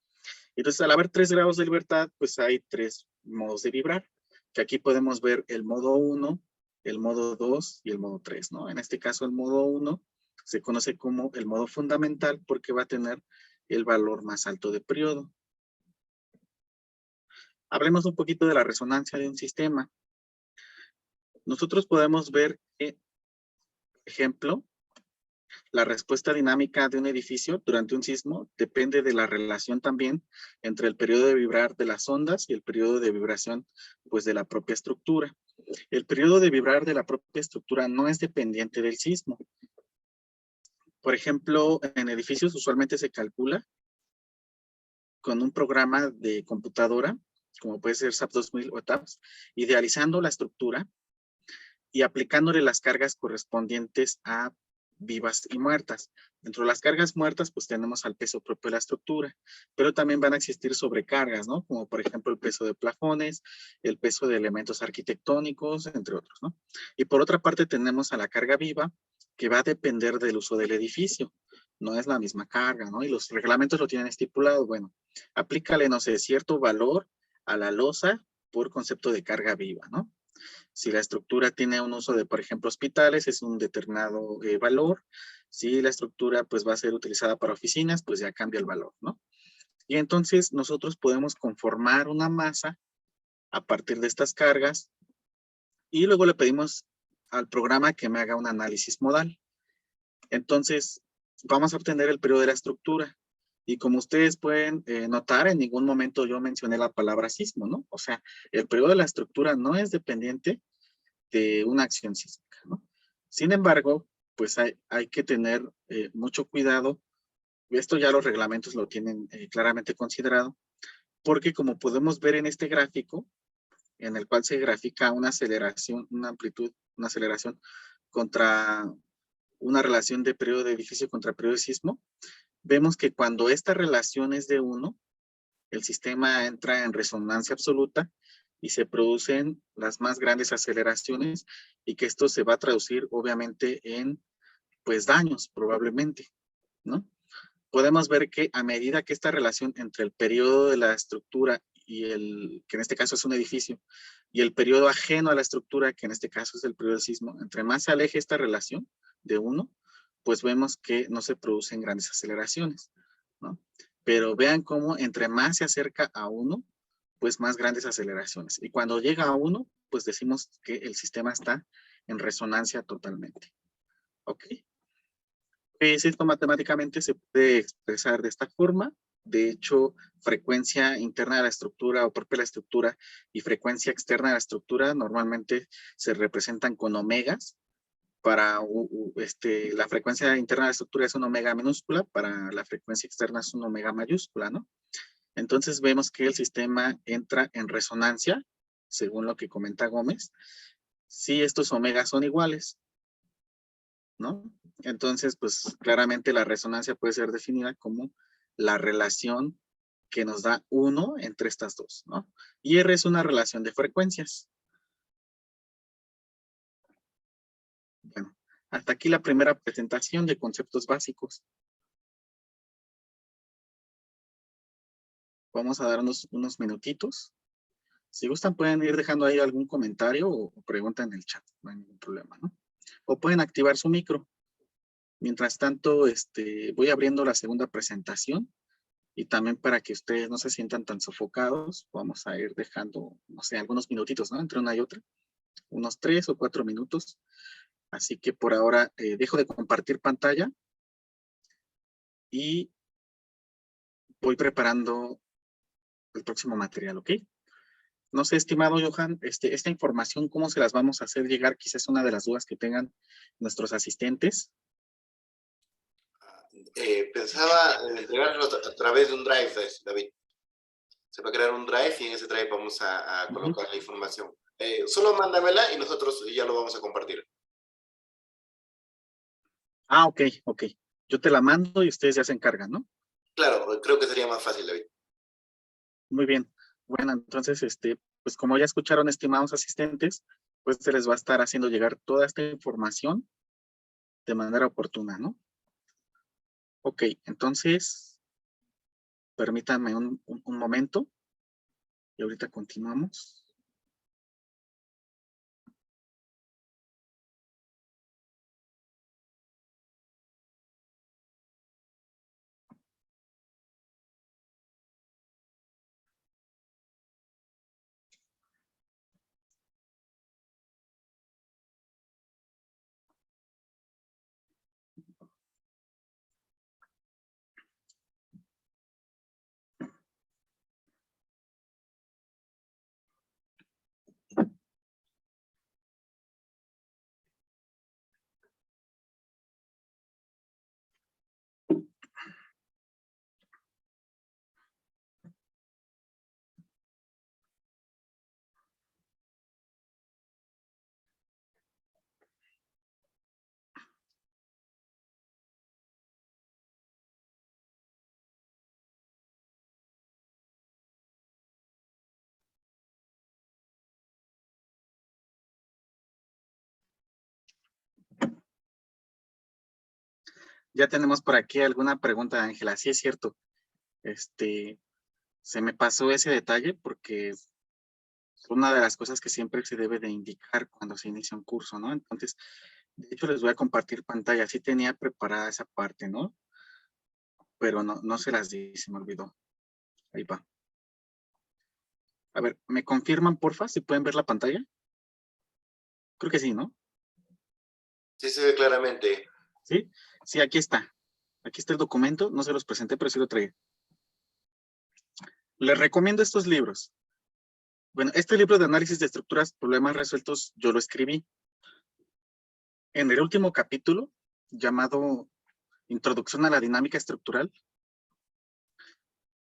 Entonces, al haber 3 grados de libertad, pues hay 3 modos de vibrar, que aquí podemos ver el modo 1, el modo 2 y el modo 3, ¿no? En este caso, el modo 1 se conoce como el modo fundamental porque va a tener el valor más alto de periodo. Hablemos un poquito de la resonancia de un sistema. Nosotros podemos ver que, por ejemplo, la respuesta dinámica de un edificio durante un sismo depende de la relación también entre el periodo de vibrar de las ondas y el periodo de vibración, pues, de la propia estructura. El periodo de vibrar de la propia estructura no es dependiente del sismo. Por ejemplo, en edificios usualmente se calcula con un programa de computadora, como puede ser SAP 2000 o TAPS, idealizando la estructura y aplicándole las cargas correspondientes a vivas y muertas. Dentro de las cargas muertas, pues tenemos al peso propio de la estructura, pero también van a existir sobrecargas, ¿no? Como por ejemplo el peso de plafones, el peso de elementos arquitectónicos, entre otros, ¿no? Y por otra parte tenemos a la carga viva, que va a depender del uso del edificio. No es la misma carga, ¿no? Y los reglamentos lo tienen estipulado. Bueno, aplícale, no sé, cierto valor a la losa por concepto de carga viva, ¿no? Si la estructura tiene un uso de, por ejemplo, hospitales, es un determinado valor. Si la estructura pues va a ser utilizada para oficinas, pues ya cambia el valor, ¿no? Y entonces nosotros podemos conformar una masa a partir de estas cargas y luego le pedimos al programa que me haga un análisis modal. Entonces vamos a obtener el periodo de la estructura. Y como ustedes pueden notar, en ningún momento yo mencioné la palabra sismo, ¿no? O sea, el periodo de la estructura no es dependiente de una acción sísmica, ¿no? Sin embargo, pues hay que tener mucho cuidado. Esto ya los reglamentos lo tienen claramente considerado, porque como podemos ver en este gráfico, en el cual se grafica una aceleración, una amplitud, una aceleración contra una relación de periodo de edificio contra periodo de sismo, vemos que cuando esta relación es de 1, el sistema entra en resonancia absoluta y se producen las más grandes aceleraciones y que esto se va a traducir obviamente en pues daños probablemente, ¿no? Podemos ver que a medida que esta relación entre el periodo de la estructura y que en este caso es un edificio, y el periodo ajeno a la estructura, que en este caso es el periodo del sismo, entre más se aleje esta relación de 1, pues vemos que no se producen grandes aceleraciones, ¿no? Pero vean cómo entre más se acerca a 1, pues más grandes aceleraciones. Y cuando llega a 1, pues decimos que el sistema está en resonancia totalmente. ¿Ok? Esto matemáticamente se puede expresar de esta forma. De hecho, frecuencia interna de la estructura o propia de la estructura y frecuencia externa de la estructura normalmente se representan con omegas. Para la frecuencia interna de la estructura es una omega minúscula, para la frecuencia externa es una omega mayúscula, ¿no? Entonces vemos que el sistema entra en resonancia, según lo que comenta Gómez, si estos omegas son iguales, ¿no? Entonces, pues claramente la resonancia puede ser definida como la relación que nos da 1 entre estas dos, ¿no? Y R es una relación de frecuencias. Bueno, hasta aquí la primera presentación de conceptos básicos. Vamos a dar unos minutitos. Si gustan, pueden ir dejando ahí algún comentario o pregunta en el chat, no hay ningún problema, ¿no? O pueden activar su micro. Mientras tanto, voy abriendo la segunda presentación y también para que ustedes no se sientan tan sofocados, vamos a ir dejando, no sé, algunos minutitos, ¿no? Entre una y otra, unos 3 o 4 minutos. Así que por ahora dejo de compartir pantalla y voy preparando el próximo material, ¿ok? No sé, estimado Johan, esta información, ¿cómo se las vamos a hacer llegar? Quizás es una de las dudas que tengan nuestros asistentes. Pensaba entregarlo a través de un drive, David. Se va a crear un drive y en ese drive vamos a colocar la información. Solo mándamela y nosotros ya lo vamos a compartir. Ah, ok. Yo te la mando y ustedes ya se encargan, ¿no? Claro, creo que sería más fácil, David. Muy bien. Bueno, entonces, pues como ya escucharon, estimados asistentes, pues se les va a estar haciendo llegar toda esta información de manera oportuna, ¿no? Ok, entonces, permítanme un momento y ahorita continuamos. Ya tenemos por aquí alguna pregunta, Ángela. Sí, es cierto. Se me pasó ese detalle porque es una de las cosas que siempre se debe de indicar cuando se inicia un curso, ¿no? Entonces, de hecho, les voy a compartir pantalla. Sí tenía preparada esa parte, ¿no? Pero no se las di, se me olvidó. Ahí va. A ver, ¿me confirman, porfa, si pueden ver la pantalla? Creo que sí, ¿no? Sí se ve claramente. Sí, sí, aquí está. Aquí está el documento. No se los presenté, pero sí lo traía. Les recomiendo estos libros. Bueno, este libro de análisis de estructuras, problemas resueltos, yo lo escribí. En el último capítulo, llamado Introducción a la dinámica estructural,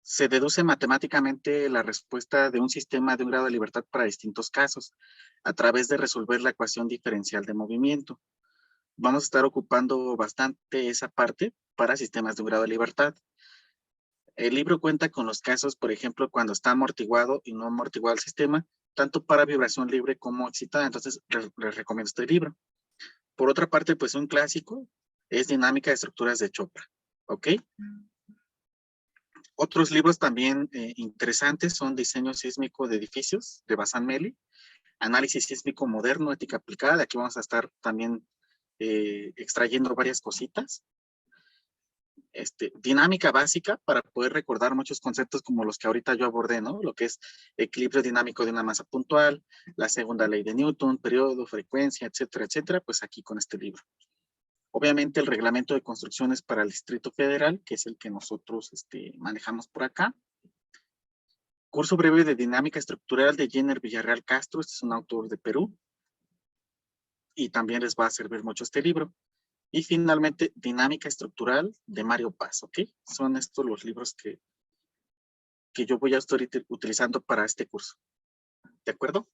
se deduce matemáticamente la respuesta de un sistema de un grado de libertad para distintos casos, a través de resolver la ecuación diferencial de movimiento. Vamos a estar ocupando bastante esa parte para sistemas de un grado de libertad. El libro cuenta con los casos, por ejemplo, cuando está amortiguado y no amortiguado el sistema, tanto para vibración libre como excitada. Entonces, les recomiendo este libro. Por otra parte, pues un clásico es Dinámica de Estructuras de Chopra. ¿Ok? Otros libros también interesantes son Diseño sísmico de edificios, de Bazán-Mely, Análisis sísmico moderno, ética aplicada. De aquí vamos a estar también extrayendo varias cositas. Dinámica básica para poder recordar muchos conceptos como los que ahorita yo abordé, ¿no? Lo que es equilibrio dinámico de una masa puntual, la segunda ley de Newton, periodo, frecuencia, etcétera, etcétera, pues aquí con este libro. Obviamente el reglamento de construcciones para el Distrito Federal, que es el que nosotros manejamos por acá. Curso breve de dinámica estructural de Jenner Villarreal Castro, este es un autor de Perú, y también les va a servir mucho este libro. Y finalmente, Dinámica Estructural de Mario Paz, ¿ok? Son estos los libros que yo voy a estar utilizando para este curso. ¿De acuerdo?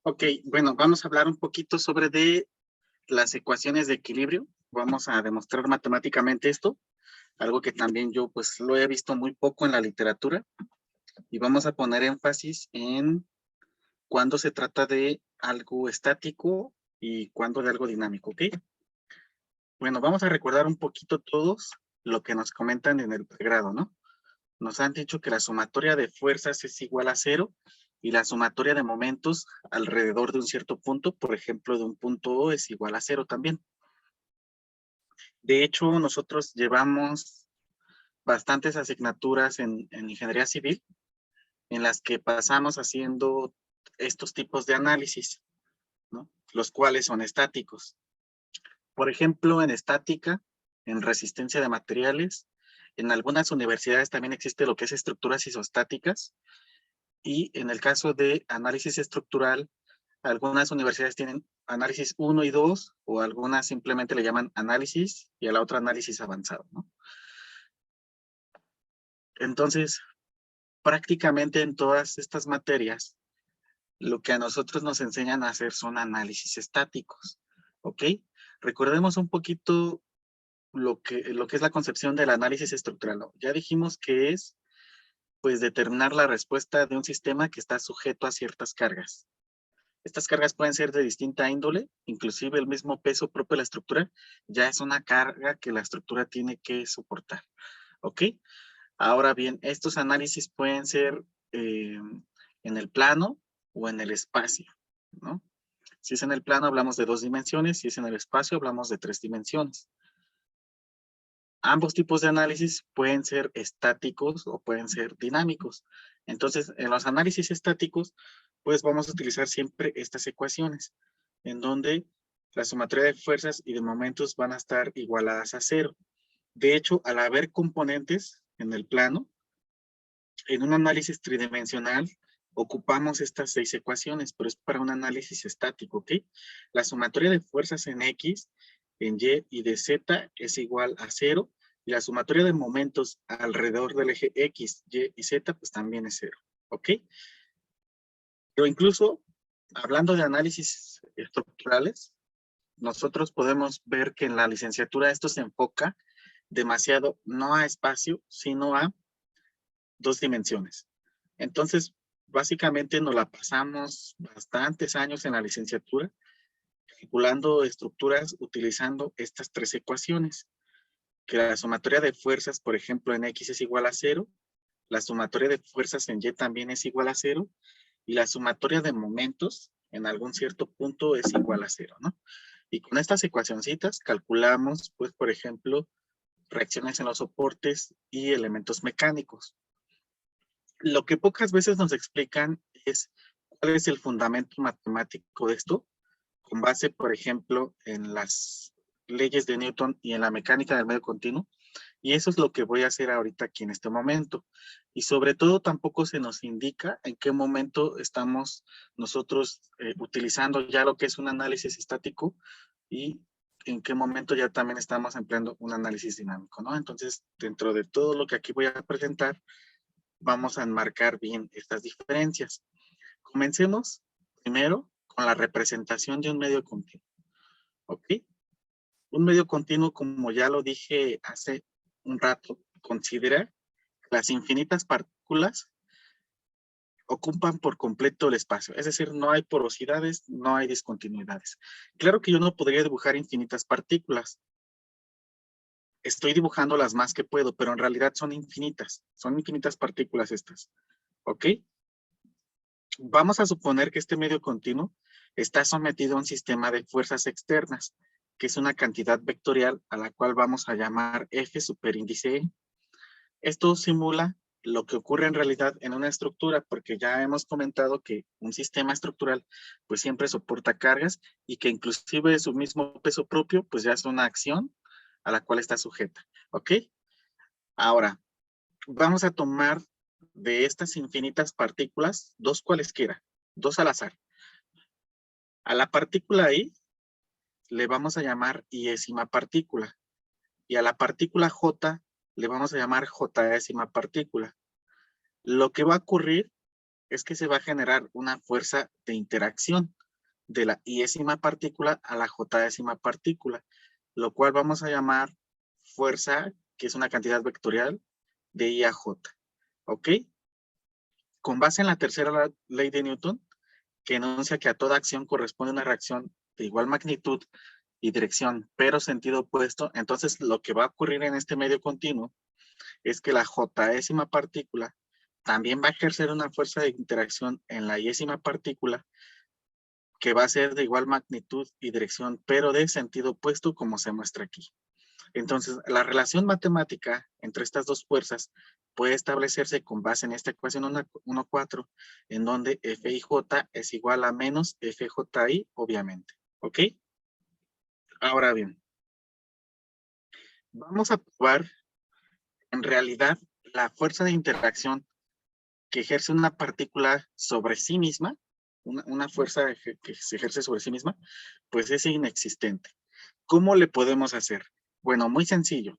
Ok, bueno, vamos a hablar un poquito sobre de las ecuaciones de equilibrio. Vamos a demostrar matemáticamente esto, algo que también yo pues lo he visto muy poco en la literatura, y vamos a poner énfasis en cuándo se trata de algo estático y cuándo de algo dinámico, ¿ok? Bueno, vamos a recordar un poquito todos lo que nos comentan en el pregrado, ¿no? Nos han dicho que la sumatoria de fuerzas es igual a 0 y la sumatoria de momentos alrededor de un cierto punto, por ejemplo, de un punto O, es igual a 0 también. De hecho, nosotros llevamos bastantes asignaturas en ingeniería civil en las que pasamos haciendo estos tipos de análisis, ¿no? Los cuales son estáticos. Por ejemplo, en estática, en resistencia de materiales, en algunas universidades también existe lo que es estructuras isostáticas, y en el caso de análisis estructural, algunas universidades tienen análisis 1 y 2, o algunas simplemente le llaman análisis y a la otra análisis avanzado, ¿no? Entonces, prácticamente en todas estas materias, lo que a nosotros nos enseñan a hacer son análisis estáticos, ¿ok? Recordemos un poquito lo que es la concepción del análisis estructural, ¿no? Ya dijimos que es, pues, determinar la respuesta de un sistema que está sujeto a ciertas cargas. Estas cargas pueden ser de distinta índole, inclusive el mismo peso propio de la estructura ya es una carga que la estructura tiene que soportar, ¿ok? Ahora bien, estos análisis pueden ser en el plano o en el espacio, ¿no? Si es en el plano hablamos de 2 dimensiones, si es en el espacio hablamos de 3 dimensiones. Ambos tipos de análisis pueden ser estáticos o pueden ser dinámicos. Entonces, en los análisis estáticos, pues vamos a utilizar siempre estas ecuaciones, en donde la sumatoria de fuerzas y de momentos van a estar igualadas a 0. De hecho, al haber componentes en el plano, en un análisis tridimensional, ocupamos estas 6 ecuaciones, pero es para un análisis estático, ¿ok? La sumatoria de fuerzas en X, en Y y de Z es igual a 0, y la sumatoria de momentos alrededor del eje X, Y y Z, pues también es 0, ¿ok? Pero incluso, hablando de análisis estructurales, nosotros podemos ver que en la licenciatura esto se enfoca demasiado, no a espacio, sino a 2 dimensiones. Entonces, básicamente nos la pasamos bastantes años en la licenciatura calculando estructuras utilizando estas 3 ecuaciones, que la sumatoria de fuerzas, por ejemplo, en X es igual a 0, la sumatoria de fuerzas en Y también es igual a 0, y la sumatoria de momentos en algún cierto punto es igual a 0, ¿no? Y con estas ecuacioncitas calculamos, pues, por ejemplo, reacciones en los soportes y elementos mecánicos. Lo que pocas veces nos explican es cuál es el fundamento matemático de esto, con base, por ejemplo, en las leyes de Newton y en la mecánica del medio continuo. Y eso es lo que voy a hacer ahorita aquí en este momento. Y sobre todo tampoco se nos indica en qué momento estamos nosotros utilizando ya lo que es un análisis estático y en qué momento ya también estamos empleando un análisis dinámico, ¿no? Entonces, dentro de todo lo que aquí voy a presentar, vamos a enmarcar bien estas diferencias. Comencemos primero con la representación de un medio continuo, ¿ok? Un medio continuo, como ya lo dije hace un rato, considera que las infinitas partículas ocupan por completo el espacio, es decir, no hay porosidades, no hay discontinuidades. Claro que yo no podría dibujar infinitas partículas, estoy dibujando las más que puedo, pero en realidad son infinitas partículas estas, ¿ok? Vamos a suponer que este medio continuo está sometido a un sistema de fuerzas externas, que es una cantidad vectorial a la cual vamos a llamar F superíndice E. Esto simula lo que ocurre en realidad en una estructura, porque ya hemos comentado que un sistema estructural pues siempre soporta cargas y que inclusive su mismo peso propio pues ya es una acción a la cual está sujeta, ¿ok? Ahora, vamos a tomar de estas infinitas partículas, 2 cualesquiera, 2 al azar. A la partícula I le vamos a llamar iésima partícula y a la partícula J le vamos a llamar jésima partícula. Lo que va a ocurrir es que se va a generar una fuerza de interacción. de la iésima partícula a la jésima partícula, lo cual vamos a llamar fuerza, que es una cantidad vectorial de I a J. ¿Ok? Con base en la tercera ley de Newton, que enuncia que a toda acción corresponde una reacción de igual magnitud y dirección, pero sentido opuesto, entonces lo que va a ocurrir en este medio continuo es que la jésima partícula también va a ejercer una fuerza de interacción en la iésima partícula que va a ser de igual magnitud y dirección, pero de sentido opuesto como se muestra aquí. Entonces, la relación matemática entre estas dos fuerzas puede establecerse con base en esta ecuación 1,4, en donde Fij es igual a menos Fji, obviamente. ¿Ok? Ahora bien, vamos a probar en realidad la fuerza de interacción que ejerce una partícula sobre sí misma, una fuerza que se ejerce sobre sí misma, pues es inexistente. ¿Cómo le podemos hacer? Bueno, muy sencillo.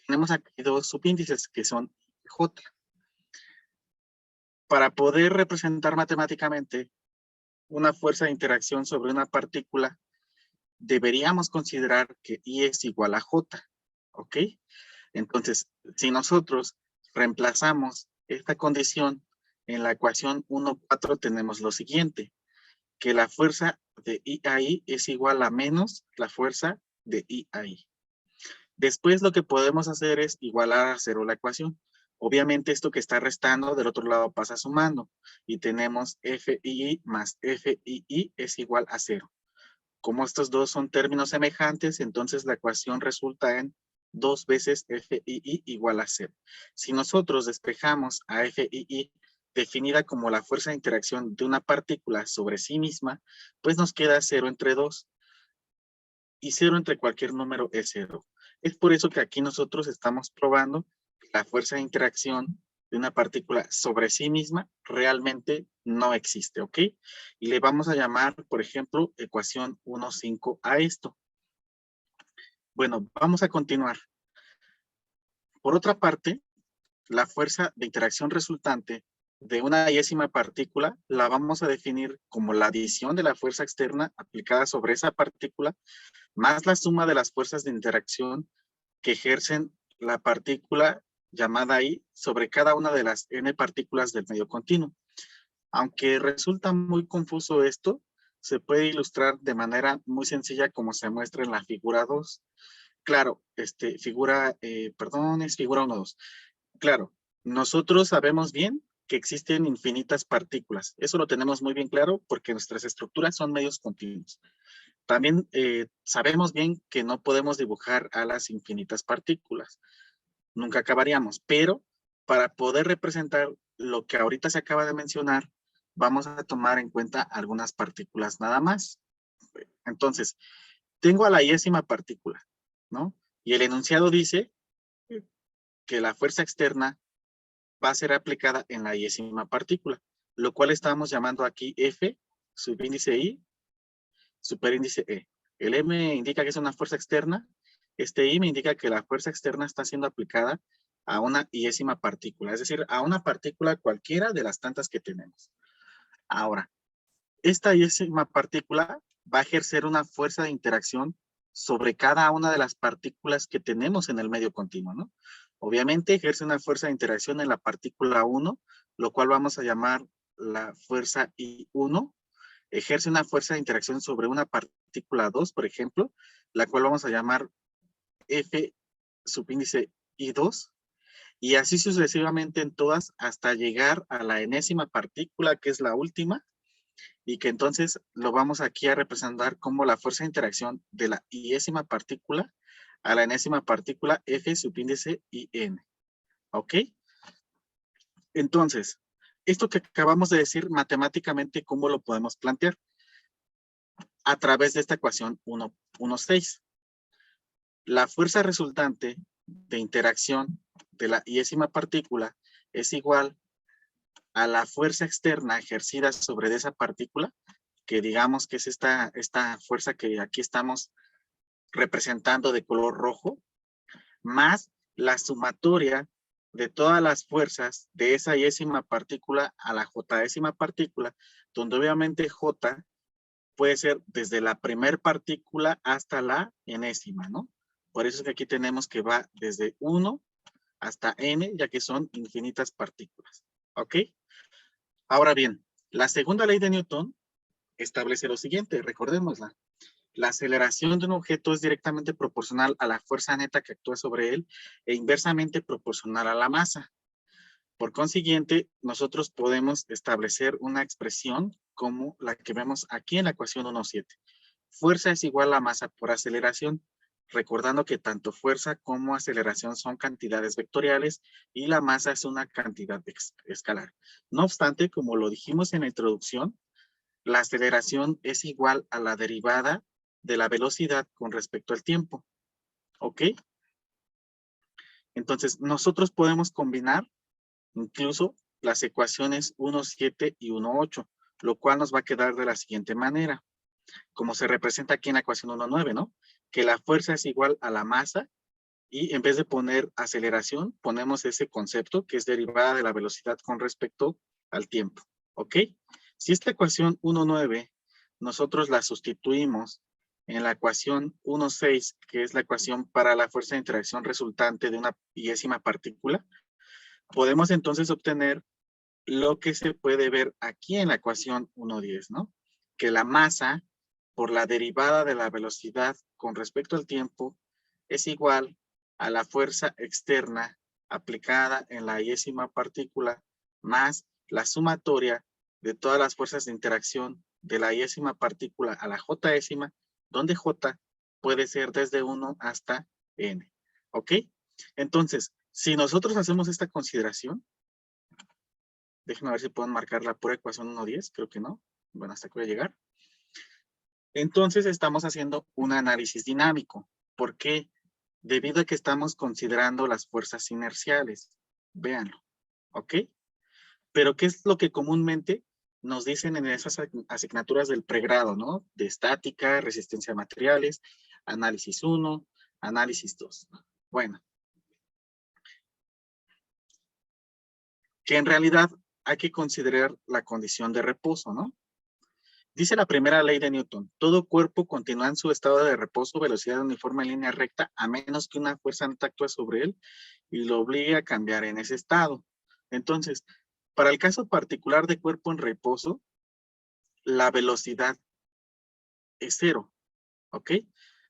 Tenemos aquí dos subíndices que son J. Para poder representar matemáticamente una fuerza de interacción sobre una partícula, deberíamos considerar que I es igual a J. ¿Ok? Entonces, si nosotros reemplazamos esta condición en la ecuación 1,4, tenemos lo siguiente, que la fuerza de I a I es igual a menos la fuerza de I a I. Después lo que podemos hacer es igualar a cero la ecuación. Obviamente esto que está restando del otro lado pasa sumando y tenemos FII más FII es igual a 0. Como estos dos son términos semejantes, entonces la ecuación resulta en 2 veces FII igual a 0. Si nosotros despejamos a FII definida como la fuerza de interacción de una partícula sobre sí misma, pues nos queda 0 entre 2. Y 0 entre cualquier número es 0. Es por eso que aquí nosotros estamos probando que la fuerza de interacción de una partícula sobre sí misma realmente no existe, ¿ok? Y le vamos a llamar, por ejemplo, ecuación 1,5 a esto. Bueno, vamos a continuar. Por otra parte, la fuerza de interacción resultante de una iésima partícula la vamos a definir como la adición de la fuerza externa aplicada sobre esa partícula más la suma de las fuerzas de interacción que ejercen la partícula llamada I sobre cada una de las n partículas del medio continuo. Aunque resulta muy confuso esto, se puede ilustrar de manera muy sencilla como se muestra en la figura 2. Claro, es figura 1,2. Claro, nosotros sabemos bien que existen infinitas partículas. Eso lo tenemos muy bien claro porque nuestras estructuras son medios continuos. También sabemos bien que no podemos dibujar a las infinitas partículas. Nunca acabaríamos, pero para poder representar lo que ahorita se acaba de mencionar, vamos a tomar en cuenta algunas partículas nada más. Entonces, tengo a la iésima partícula, ¿no? Y el enunciado dice que la fuerza externa va a ser aplicada en la iésima partícula, lo cual estamos llamando aquí F, subíndice I, superíndice E. El M indica que es una fuerza externa. Este I me indica que la fuerza externa está siendo aplicada a una iésima partícula, es decir, a una partícula cualquiera de las tantas que tenemos. Ahora, esta iésima partícula va a ejercer una fuerza de interacción sobre cada una de las partículas que tenemos en el medio continuo, ¿no? Obviamente ejerce una fuerza de interacción en la partícula 1, lo cual vamos a llamar la fuerza I1. Ejerce una fuerza de interacción sobre una partícula 2, por ejemplo, la cual vamos a llamar F subíndice I2, y así sucesivamente en todas hasta llegar a la enésima partícula, que es la última, y que entonces lo vamos aquí a representar como la fuerza de interacción de la iésima partícula a la enésima partícula F subíndice IN. ¿Ok? Entonces, esto que acabamos de decir matemáticamente, ¿cómo lo podemos plantear? A través de esta ecuación 1,6. La fuerza resultante de interacción de la iésima partícula es igual a la fuerza externa ejercida sobre esa partícula, que digamos que es esta fuerza que aquí estamos representando de color rojo, más la sumatoria de todas las fuerzas de esa iésima partícula a la jésima partícula, donde obviamente J puede ser desde la primer partícula hasta la enésima, ¿no? Por eso es que aquí tenemos que va desde 1 hasta n, ya que son infinitas partículas, ¿ok? Ahora bien, la segunda ley de Newton establece lo siguiente, recordémosla. La aceleración de un objeto es directamente proporcional a la fuerza neta que actúa sobre él e inversamente proporcional a la masa. Por consiguiente, nosotros podemos establecer una expresión como la que vemos aquí en la ecuación 1.7. Fuerza es igual a masa por aceleración, recordando que tanto fuerza como aceleración son cantidades vectoriales y la masa es una cantidad escalar. No obstante, como lo dijimos en la introducción, la aceleración es igual a la derivada de la velocidad con respecto al tiempo. ¿Ok? Entonces, nosotros podemos combinar incluso las ecuaciones 1.7 y 1.8, lo cual nos va a quedar de la siguiente manera, como se representa aquí en la ecuación 1.9, ¿no? Que la fuerza es igual a la masa y en vez de poner aceleración, ponemos ese concepto que es derivada de la velocidad con respecto al tiempo. ¿Ok? Si esta ecuación 1.9 nosotros la sustituimos en la ecuación 1.6, que es la ecuación para la fuerza de interacción resultante de una pi-ésima partícula, podemos entonces obtener lo que se puede ver aquí en la ecuación 1.10, ¿no? Que la masa por la derivada de la velocidad con respecto al tiempo es igual a la fuerza externa aplicada en la i-ésima partícula más la sumatoria de todas las fuerzas de interacción de la i-ésima partícula a la j-ésima, donde j puede ser desde 1 hasta n. ¿Ok? Entonces, si nosotros hacemos esta consideración, déjenme ver si pueden marcar la pura ecuación 1.10, creo que no. Bueno, hasta que voy a llegar. Entonces estamos haciendo un análisis dinámico. ¿Por qué? Debido a que estamos considerando las fuerzas inerciales. Véanlo. ¿Ok? Pero ¿qué es lo que comúnmente nos dicen en esas asignaturas del pregrado, ¿no? De estática, resistencia a materiales, análisis 1, análisis 2. Bueno. Que en realidad hay que considerar la condición de reposo, ¿no? Dice la primera ley de Newton, todo cuerpo continúa en su estado de reposo, velocidad uniforme en línea recta, a menos que una fuerza neta actúe sobre él y lo obligue a cambiar en ese estado. Entonces, para el caso particular de cuerpo en reposo, la velocidad es 0, ¿ok?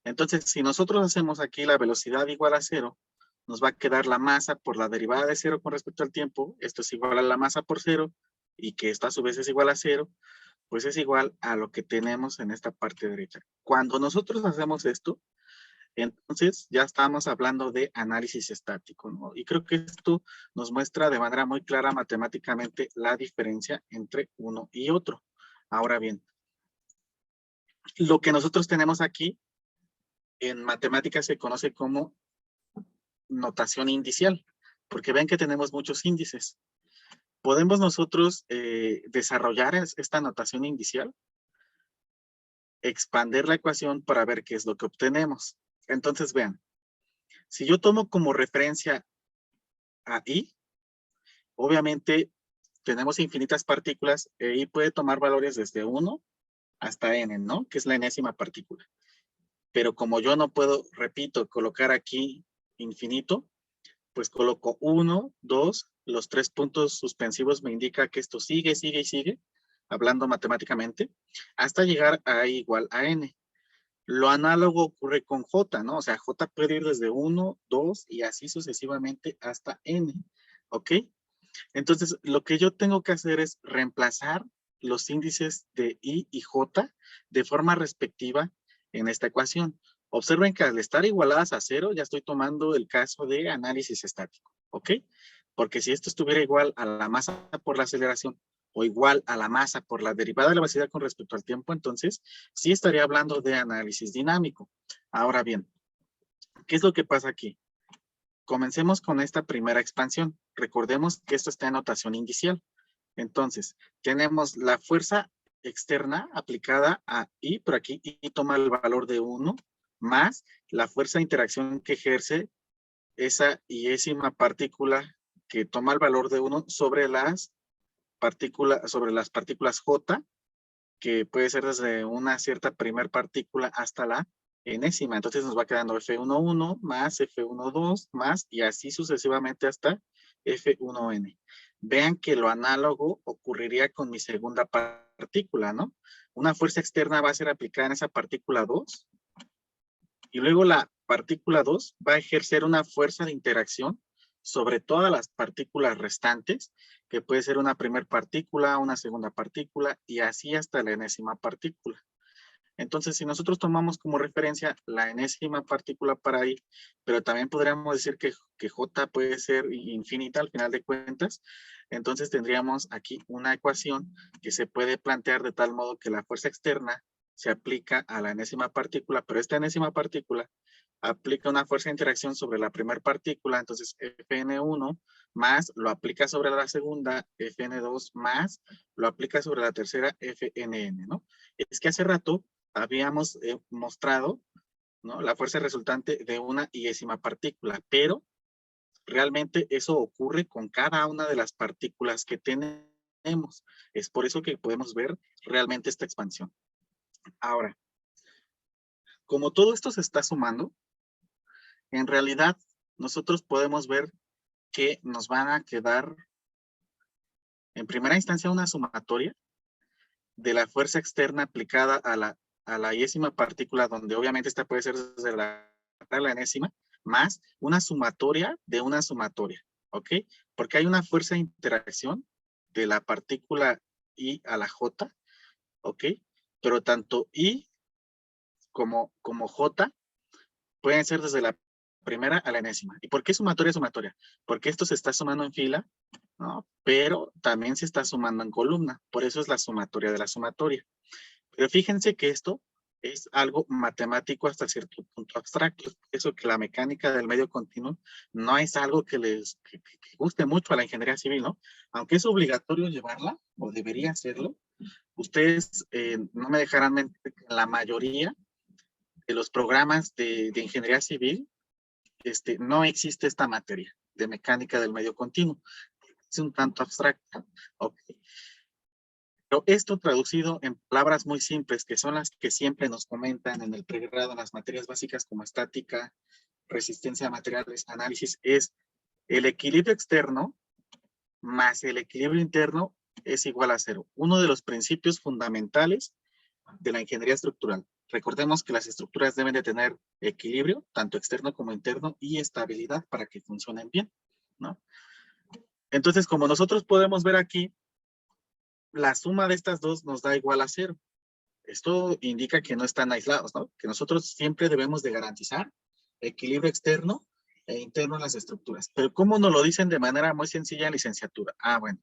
Entonces, si nosotros hacemos aquí la velocidad igual a 0, nos va a quedar la masa por la derivada de 0 con respecto al tiempo, esto es igual a la masa por 0, y que esto a su vez es igual a 0, pues es igual a lo que tenemos en esta parte derecha. Cuando nosotros hacemos esto, entonces ya estamos hablando de análisis estático, ¿no? Y creo que esto nos muestra de manera muy clara matemáticamente la diferencia entre uno y otro. Ahora bien, lo que nosotros tenemos aquí en matemáticas se conoce como notación indicial, porque ven que tenemos muchos índices. ¿Podemos nosotros desarrollar esta notación indicial? Expander la ecuación para ver qué es lo que obtenemos. Entonces, vean, si yo tomo como referencia a I, obviamente tenemos infinitas partículas y puede tomar valores desde 1 hasta n, ¿no? Que es la enésima partícula. Pero como yo no puedo, repito, colocar aquí infinito, pues coloco 1, 2, los 3 puntos suspensivos me indica que esto sigue, sigue y sigue, hablando matemáticamente, hasta llegar a I igual a n. Lo análogo ocurre con J, ¿no? O sea, J puede ir desde 1, 2 y así sucesivamente hasta n, ¿ok? Entonces, lo que yo tengo que hacer es reemplazar los índices de I y J de forma respectiva en esta ecuación. Observen que al estar igualadas a 0, ya estoy tomando el caso de análisis estático, ¿ok? Porque si esto estuviera igual a la masa por la aceleración o igual a la masa por la derivada de la velocidad con respecto al tiempo, entonces sí estaría hablando de análisis dinámico. Ahora bien, ¿qué es lo que pasa aquí? Comencemos con esta primera expansión. Recordemos que esto está en notación indicial. Entonces, tenemos la fuerza externa aplicada a I, pero aquí I toma el valor de 1, más la fuerza de interacción que ejerce esa iésima partícula que toma el valor de 1 sobre las partículas J que puede ser desde una cierta primer partícula hasta la enésima. Entonces nos va quedando F11 más F12 más y así sucesivamente hasta F1N. Vean que lo análogo ocurriría con mi segunda partícula, ¿no? Una fuerza externa va a ser aplicada en esa partícula 2 y luego la partícula 2 va a ejercer una fuerza de interacción sobre todas las partículas restantes, que puede ser una primera partícula, una segunda partícula y así hasta la enésima partícula. Entonces, si nosotros tomamos como referencia la enésima partícula para ahí, pero también podríamos decir que J puede ser infinita al final de cuentas, entonces tendríamos aquí una ecuación que se puede plantear de tal modo que la fuerza externa se aplica a la enésima partícula, pero esta enésima partícula aplica una fuerza de interacción sobre la primera partícula, entonces Fn1 más lo aplica sobre la segunda, Fn2 más lo aplica sobre la tercera, Fnn, ¿no? Es que hace rato habíamos mostrado, ¿no?, la fuerza resultante de una iésima partícula, pero realmente eso ocurre con cada una de las partículas que tenemos. Es por eso que podemos ver realmente esta expansión. Ahora, como todo esto se está sumando, en realidad nosotros podemos ver que nos van a quedar en primera instancia una sumatoria de la fuerza externa aplicada a la iésima partícula, donde obviamente esta puede ser desde la enésima, más una sumatoria de una sumatoria, ¿ok? Porque hay una fuerza de interacción de la partícula I a la J, ¿ok? Pero tanto I como J pueden ser desde la primera a la enésima. ¿Y por qué sumatoria, sumatoria? Porque esto se está sumando en fila, ¿no? Pero también se está sumando en columna. Por eso es la sumatoria de la sumatoria. Pero fíjense que esto es algo matemático hasta cierto punto abstracto. Eso que la mecánica del medio continuo no es algo que les que guste mucho a la ingeniería civil, ¿no? Aunque es obligatorio llevarla, o debería serlo, ustedes no me dejarán mentir que la mayoría de los programas de ingeniería civil no existe esta materia de mecánica del medio continuo. Es un tanto abstracta. Okay. Pero esto traducido en palabras muy simples, que son las que siempre nos comentan en el pregrado, en las materias básicas como estática, resistencia a materiales, análisis, es el equilibrio externo más el equilibrio interno es igual a cero. Uno de los principios fundamentales de la ingeniería estructural. Recordemos que las estructuras deben de tener equilibrio, tanto externo como interno, y estabilidad para que funcionen bien, ¿no? Entonces, como nosotros podemos ver aquí, la suma de estas dos nos da igual a cero. Esto indica que no están aislados, ¿no? Que nosotros siempre debemos de garantizar equilibrio externo e interno en las estructuras. Pero ¿cómo nos lo dicen de manera muy sencilla en licenciatura? Ah, bueno.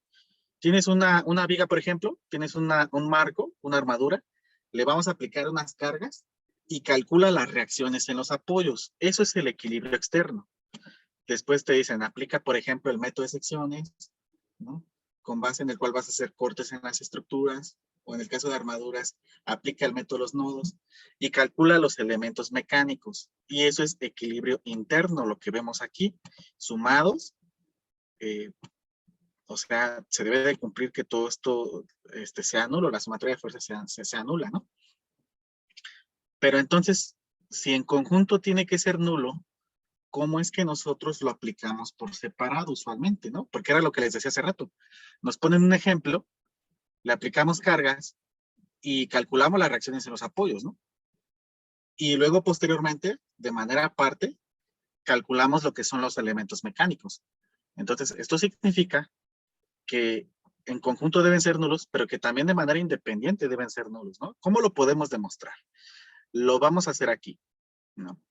Tienes una viga, por ejemplo, tienes un marco, una armadura, le vamos a aplicar unas cargas y calcula las reacciones en los apoyos. Eso es el equilibrio externo. Después te dicen, aplica, por ejemplo, el método de secciones, ¿no?, con base en el cual vas a hacer cortes en las estructuras, o en el caso de armaduras, aplica el método de los nodos y calcula los elementos mecánicos. Y eso es equilibrio interno, lo que vemos aquí, sumados, o sea, se debe de cumplir que todo esto sea nulo, la sumatoria de fuerzas sea nula, ¿no? Pero entonces, si en conjunto tiene que ser nulo, ¿cómo es que nosotros lo aplicamos por separado usualmente, no? Porque era lo que les decía hace rato. Nos ponen un ejemplo, le aplicamos cargas y calculamos las reacciones en los apoyos, ¿no? Y luego, posteriormente, de manera aparte, calculamos lo que son los elementos mecánicos. Entonces, esto significa que en conjunto deben ser nulos, pero que también de manera independiente deben ser nulos, ¿no? ¿Cómo lo podemos demostrar? Lo vamos a hacer aquí, ¿no?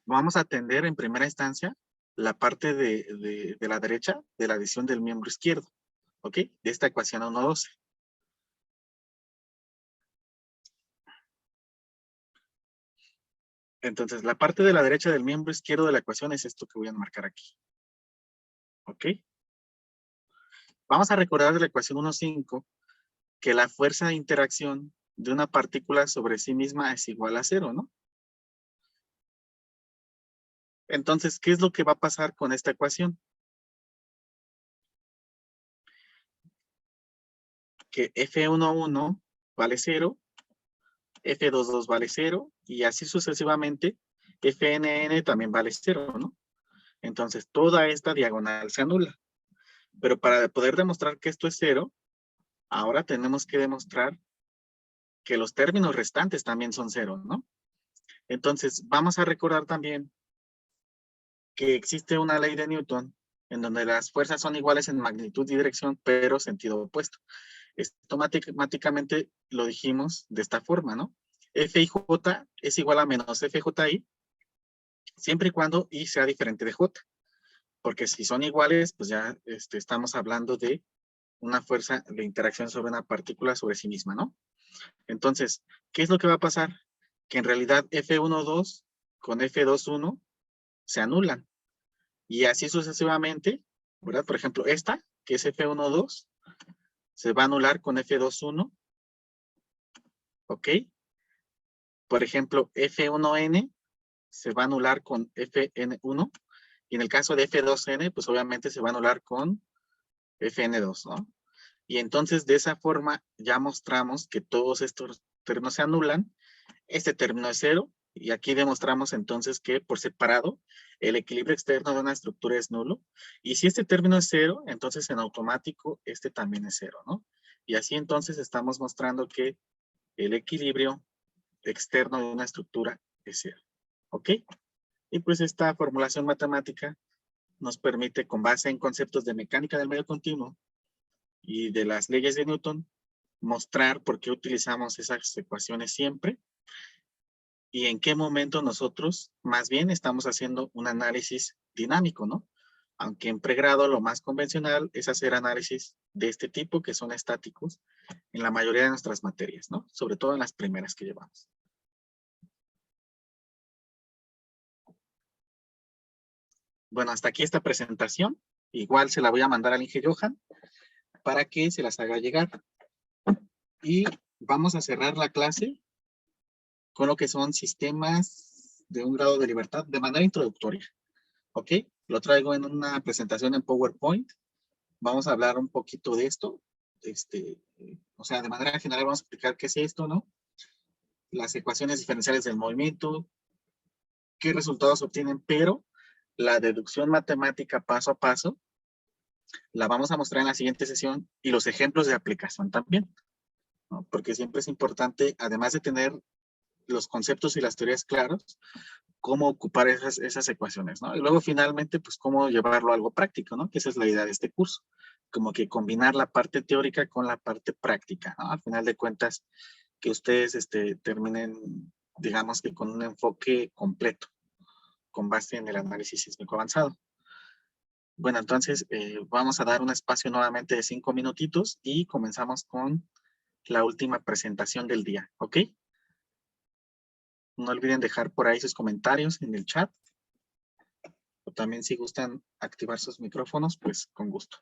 Vamos a atender en primera instancia la parte de la derecha de la adición del miembro izquierdo, ¿ok? De esta ecuación 1,12. Entonces, la parte de la derecha del miembro izquierdo de la ecuación es esto que voy a marcar aquí, ¿ok? Vamos a recordar de la ecuación 1,5 que la fuerza de interacción de una partícula sobre sí misma es igual a cero, ¿no? Entonces, ¿qué es lo que va a pasar con esta ecuación? Que F11 vale 0, F22 vale 0, y así sucesivamente, FNN también vale 0, ¿no? Entonces, toda esta diagonal se anula. Pero para poder demostrar que esto es 0, ahora tenemos que demostrar que los términos restantes también son 0, ¿no? Entonces, vamos a recordar también que existe una ley de Newton en donde las fuerzas son iguales en magnitud y dirección, pero sentido opuesto. Esto matemáticamente lo dijimos de esta forma, ¿no? Fij es igual a menos Fji, siempre y cuando I sea diferente de J. Porque si son iguales, pues ya estamos hablando de una fuerza de interacción sobre una partícula sobre sí misma, ¿no? Entonces, ¿qué es lo que va a pasar? Que en realidad F12 con F21 se anulan. Y así sucesivamente, ¿verdad? Por ejemplo, esta, que es F12, se va a anular con F21, ¿ok? Por ejemplo, F1N se va a anular con FN1, y en el caso de F2N, pues obviamente se va a anular con FN2, ¿no? Y entonces de esa forma ya mostramos que todos estos términos se anulan, este término es 0, y aquí demostramos entonces que por separado el equilibrio externo de una estructura es nulo, y si este término es 0, entonces en automático este también es 0, ¿no? Y así entonces estamos mostrando que el equilibrio externo de una estructura es 0, ¿ok? Y pues esta formulación matemática nos permite, con base en conceptos de mecánica del medio continuo y de las leyes de Newton, mostrar por qué utilizamos esas ecuaciones siempre y en qué momento nosotros más bien estamos haciendo un análisis dinámico, ¿no? Aunque en pregrado lo más convencional es hacer análisis de este tipo, que son estáticos, en la mayoría de nuestras materias, ¿no? Sobre todo en las primeras que llevamos. Bueno, hasta aquí esta presentación. Igual se la voy a mandar al Inge Johan para que se las haga llegar. Y vamos a cerrar la clase con lo que son sistemas de un grado de libertad de manera introductoria. ¿Ok? Lo traigo en una presentación en PowerPoint. Vamos a hablar un poquito de esto. O sea, de manera general vamos a explicar qué es esto, ¿no? Las ecuaciones diferenciales del movimiento, qué resultados obtienen, pero la deducción matemática paso a paso la vamos a mostrar en la siguiente sesión y los ejemplos de aplicación también, ¿no? Porque siempre es importante, además de tener los conceptos y las teorías claros, cómo ocupar esas ecuaciones, ¿no? Y luego finalmente, pues cómo llevarlo a algo práctico, ¿no? Que esa es la idea de este curso, como que combinar la parte teórica con la parte práctica, ¿no? Al final de cuentas, que ustedes terminen, digamos que con un enfoque completo, con base en el análisis sísmico avanzado. Bueno, entonces vamos a dar un espacio nuevamente de 5 minutitos y comenzamos con la última presentación del día, ¿ok? No olviden dejar por ahí sus comentarios en el chat. O también si gustan activar sus micrófonos, pues con gusto.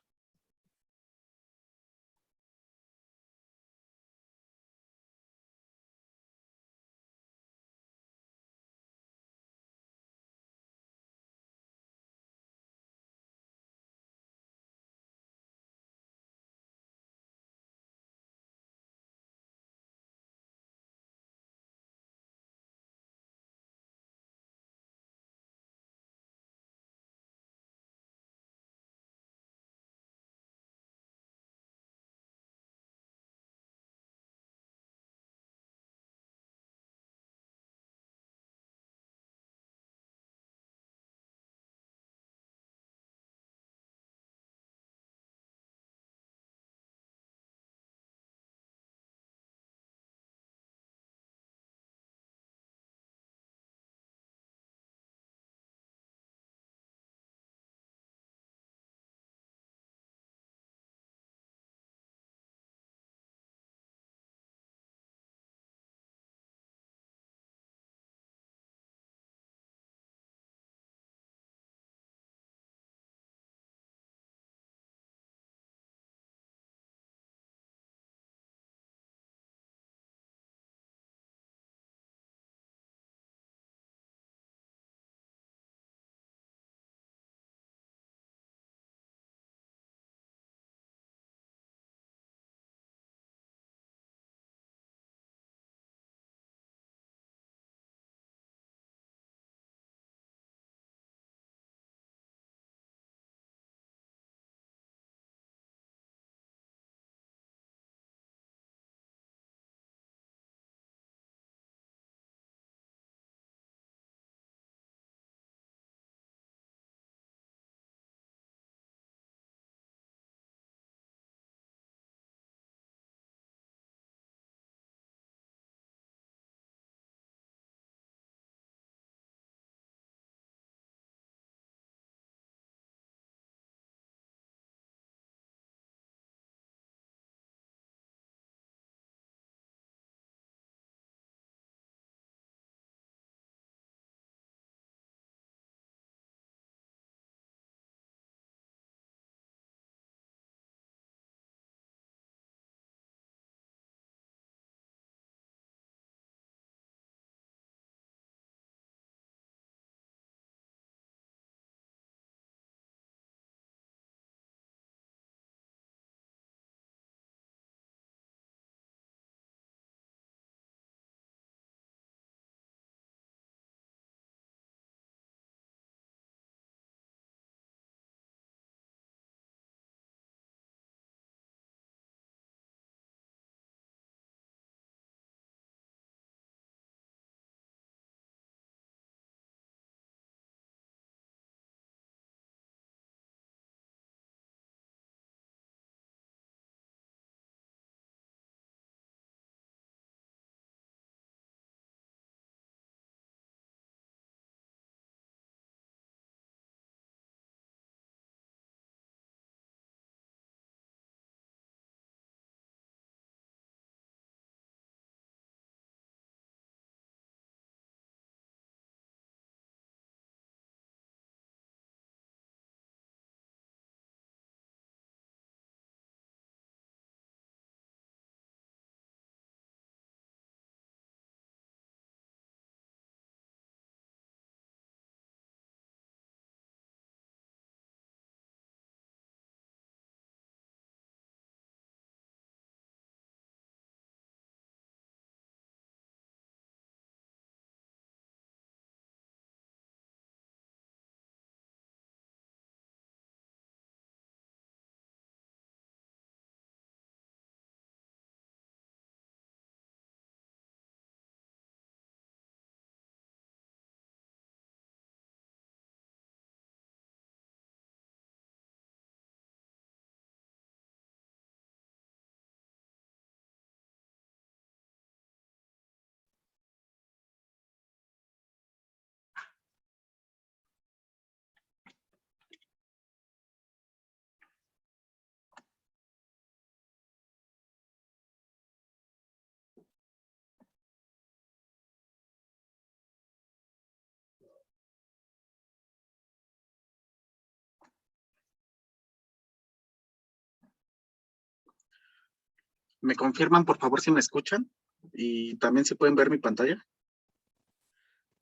¿Me confirman, por favor, si me escuchan? Y también si pueden ver mi pantalla.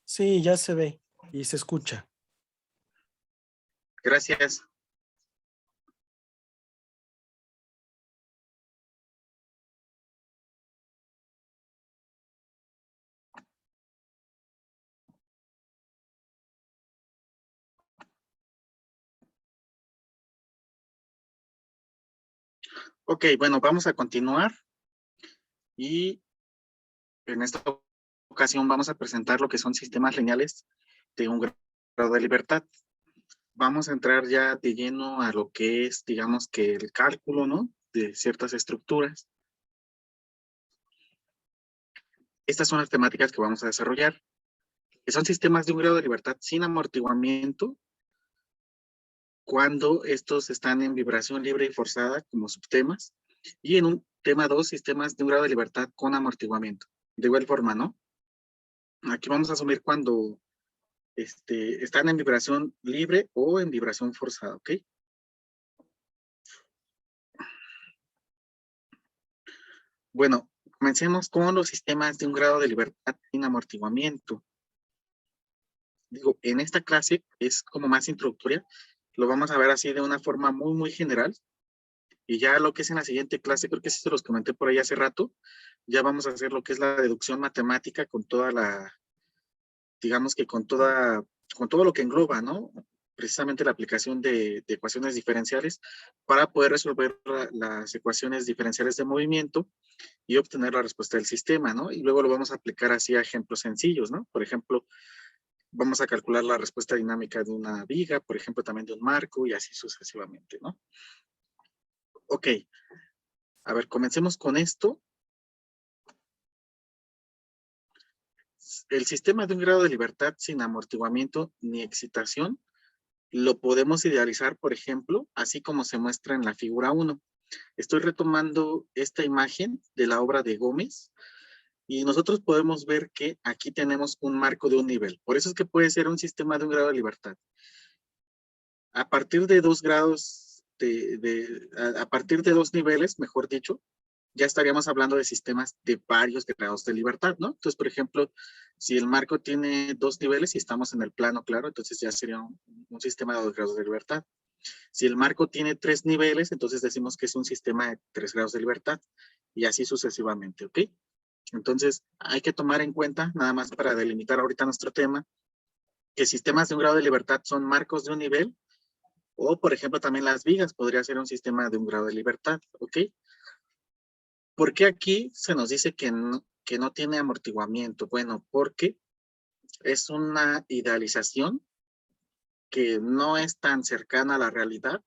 Sí, ya se ve y se escucha. Gracias. Ok, bueno, vamos a continuar. Y en esta ocasión vamos a presentar lo que son sistemas lineales de un grado de libertad. Vamos a entrar ya de lleno a lo que es, digamos que el cálculo, ¿no? De ciertas estructuras. Estas son las temáticas que vamos a desarrollar, que son sistemas de un grado de libertad sin amortiguamiento, cuando estos están en vibración libre y forzada como subtemas, y en un tema 2, sistemas de un grado de libertad con amortiguamiento. De igual forma, ¿no? Aquí vamos a asumir cuando están en vibración libre o en vibración forzada, ¿ok? Bueno, comencemos con los sistemas de un grado de libertad sin amortiguamiento. Digo, en esta clase es como más introductoria, lo vamos a ver así de una forma muy, muy general. Y ya lo que es en la siguiente clase, creo que sí se los comenté por ahí hace rato, ya vamos a hacer lo que es la deducción matemática con toda la, digamos que con todo lo que engloba, ¿no? Precisamente la aplicación de ecuaciones diferenciales para poder resolver las ecuaciones diferenciales de movimiento y obtener la respuesta del sistema, ¿no? Y luego lo vamos a aplicar así a ejemplos sencillos, ¿no? Por ejemplo, vamos a calcular la respuesta dinámica de una viga, por ejemplo, también de un marco y así sucesivamente, ¿no? Ok, a ver, comencemos con esto. El sistema de un grado de libertad sin amortiguamiento ni excitación lo podemos idealizar, por ejemplo, así como se muestra en la figura 1. Estoy retomando esta imagen de la obra de Gómez y nosotros podemos ver que aquí tenemos un marco de un nivel. Por eso es que puede ser un sistema de un grado de libertad. A partir de 2 grados, a partir de 2 niveles, mejor dicho, ya estaríamos hablando de sistemas de varios grados de libertad, ¿no? Entonces, por ejemplo, si el marco tiene 2 niveles y estamos en el plano claro, entonces ya sería un sistema de 2 grados de libertad. Si el marco tiene 3 niveles, entonces decimos que es un sistema de 3 grados de libertad y así sucesivamente, ¿ok? Entonces, hay que tomar en cuenta, nada más para delimitar ahorita nuestro tema, que sistemas de un grado de libertad son marcos de un nivel o, por ejemplo, también las vigas podría ser un sistema de un grado de libertad, ¿ok? ¿Por qué aquí se nos dice que no tiene amortiguamiento? Bueno, porque es una idealización que no es tan cercana a la realidad,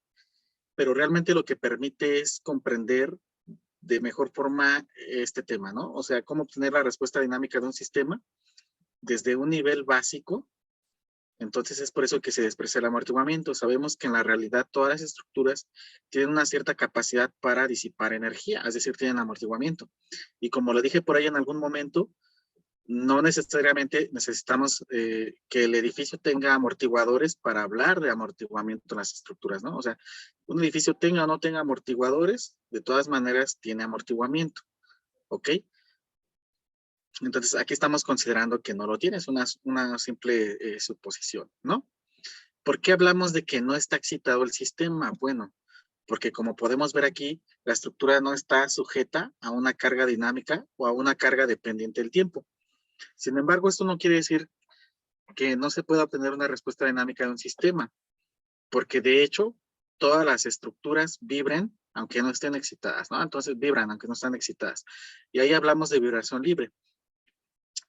pero realmente lo que permite es comprender de mejor forma este tema, ¿no? O sea, cómo obtener la respuesta dinámica de un sistema desde un nivel básico. Entonces es por eso que se desprecia el amortiguamiento. Sabemos que en la realidad todas las estructuras tienen una cierta capacidad para disipar energía, es decir, tienen amortiguamiento. Y como lo dije por ahí en algún momento, no necesariamente necesitamos que el edificio tenga amortiguadores para hablar de amortiguamiento en las estructuras, ¿no? O sea, un edificio tenga o no tenga amortiguadores, de todas maneras tiene amortiguamiento, ¿ok? Entonces aquí estamos considerando que no lo tiene, es una simple suposición, ¿no? ¿Por qué hablamos de que no está excitado el sistema? Bueno, porque como podemos ver aquí, la estructura no está sujeta a una carga dinámica o a una carga dependiente del tiempo. Sin embargo, esto no quiere decir que no se pueda obtener una respuesta dinámica de un sistema, porque de hecho, todas las estructuras vibran aunque no estén excitadas, ¿no? Entonces vibran aunque no están excitadas. Y ahí hablamos de vibración libre.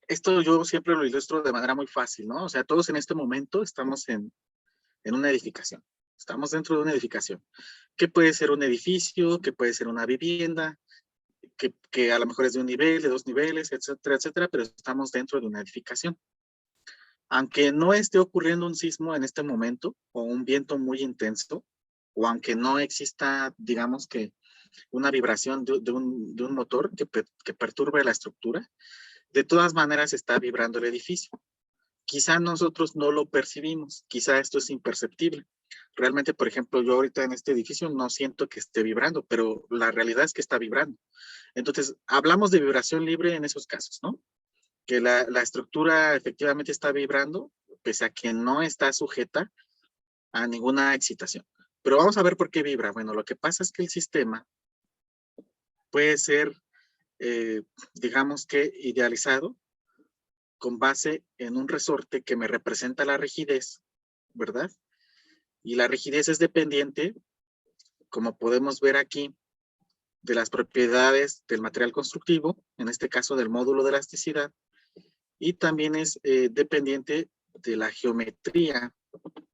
Esto yo siempre lo ilustro de manera muy fácil, ¿no? O sea, todos en este momento estamos en una edificación. Estamos dentro de una edificación. ¿Qué puede ser un edificio? ¿Qué puede ser una vivienda? Que a lo mejor es de un nivel, de 2 niveles, etcétera, etcétera, pero estamos dentro de una edificación. Aunque no esté ocurriendo un sismo en este momento, o un viento muy intenso, o aunque no exista, digamos que, una vibración de un motor que perturbe la estructura, de todas maneras está vibrando el edificio. Quizá nosotros no lo percibimos, quizá esto es imperceptible, Realmente, por ejemplo, yo ahorita en este edificio no siento que esté vibrando, pero la realidad es que está vibrando. Entonces, hablamos de vibración libre en esos casos, ¿no? Que la estructura efectivamente está vibrando, pese a que no está sujeta a ninguna excitación. Pero vamos a ver por qué vibra. Bueno, lo que pasa es que el sistema puede ser, digamos que idealizado con base en un resorte que me representa la rigidez, ¿verdad? Y la rigidez es dependiente, como podemos ver aquí, de las propiedades del material constructivo, en este caso del módulo de elasticidad, y también es dependiente de la geometría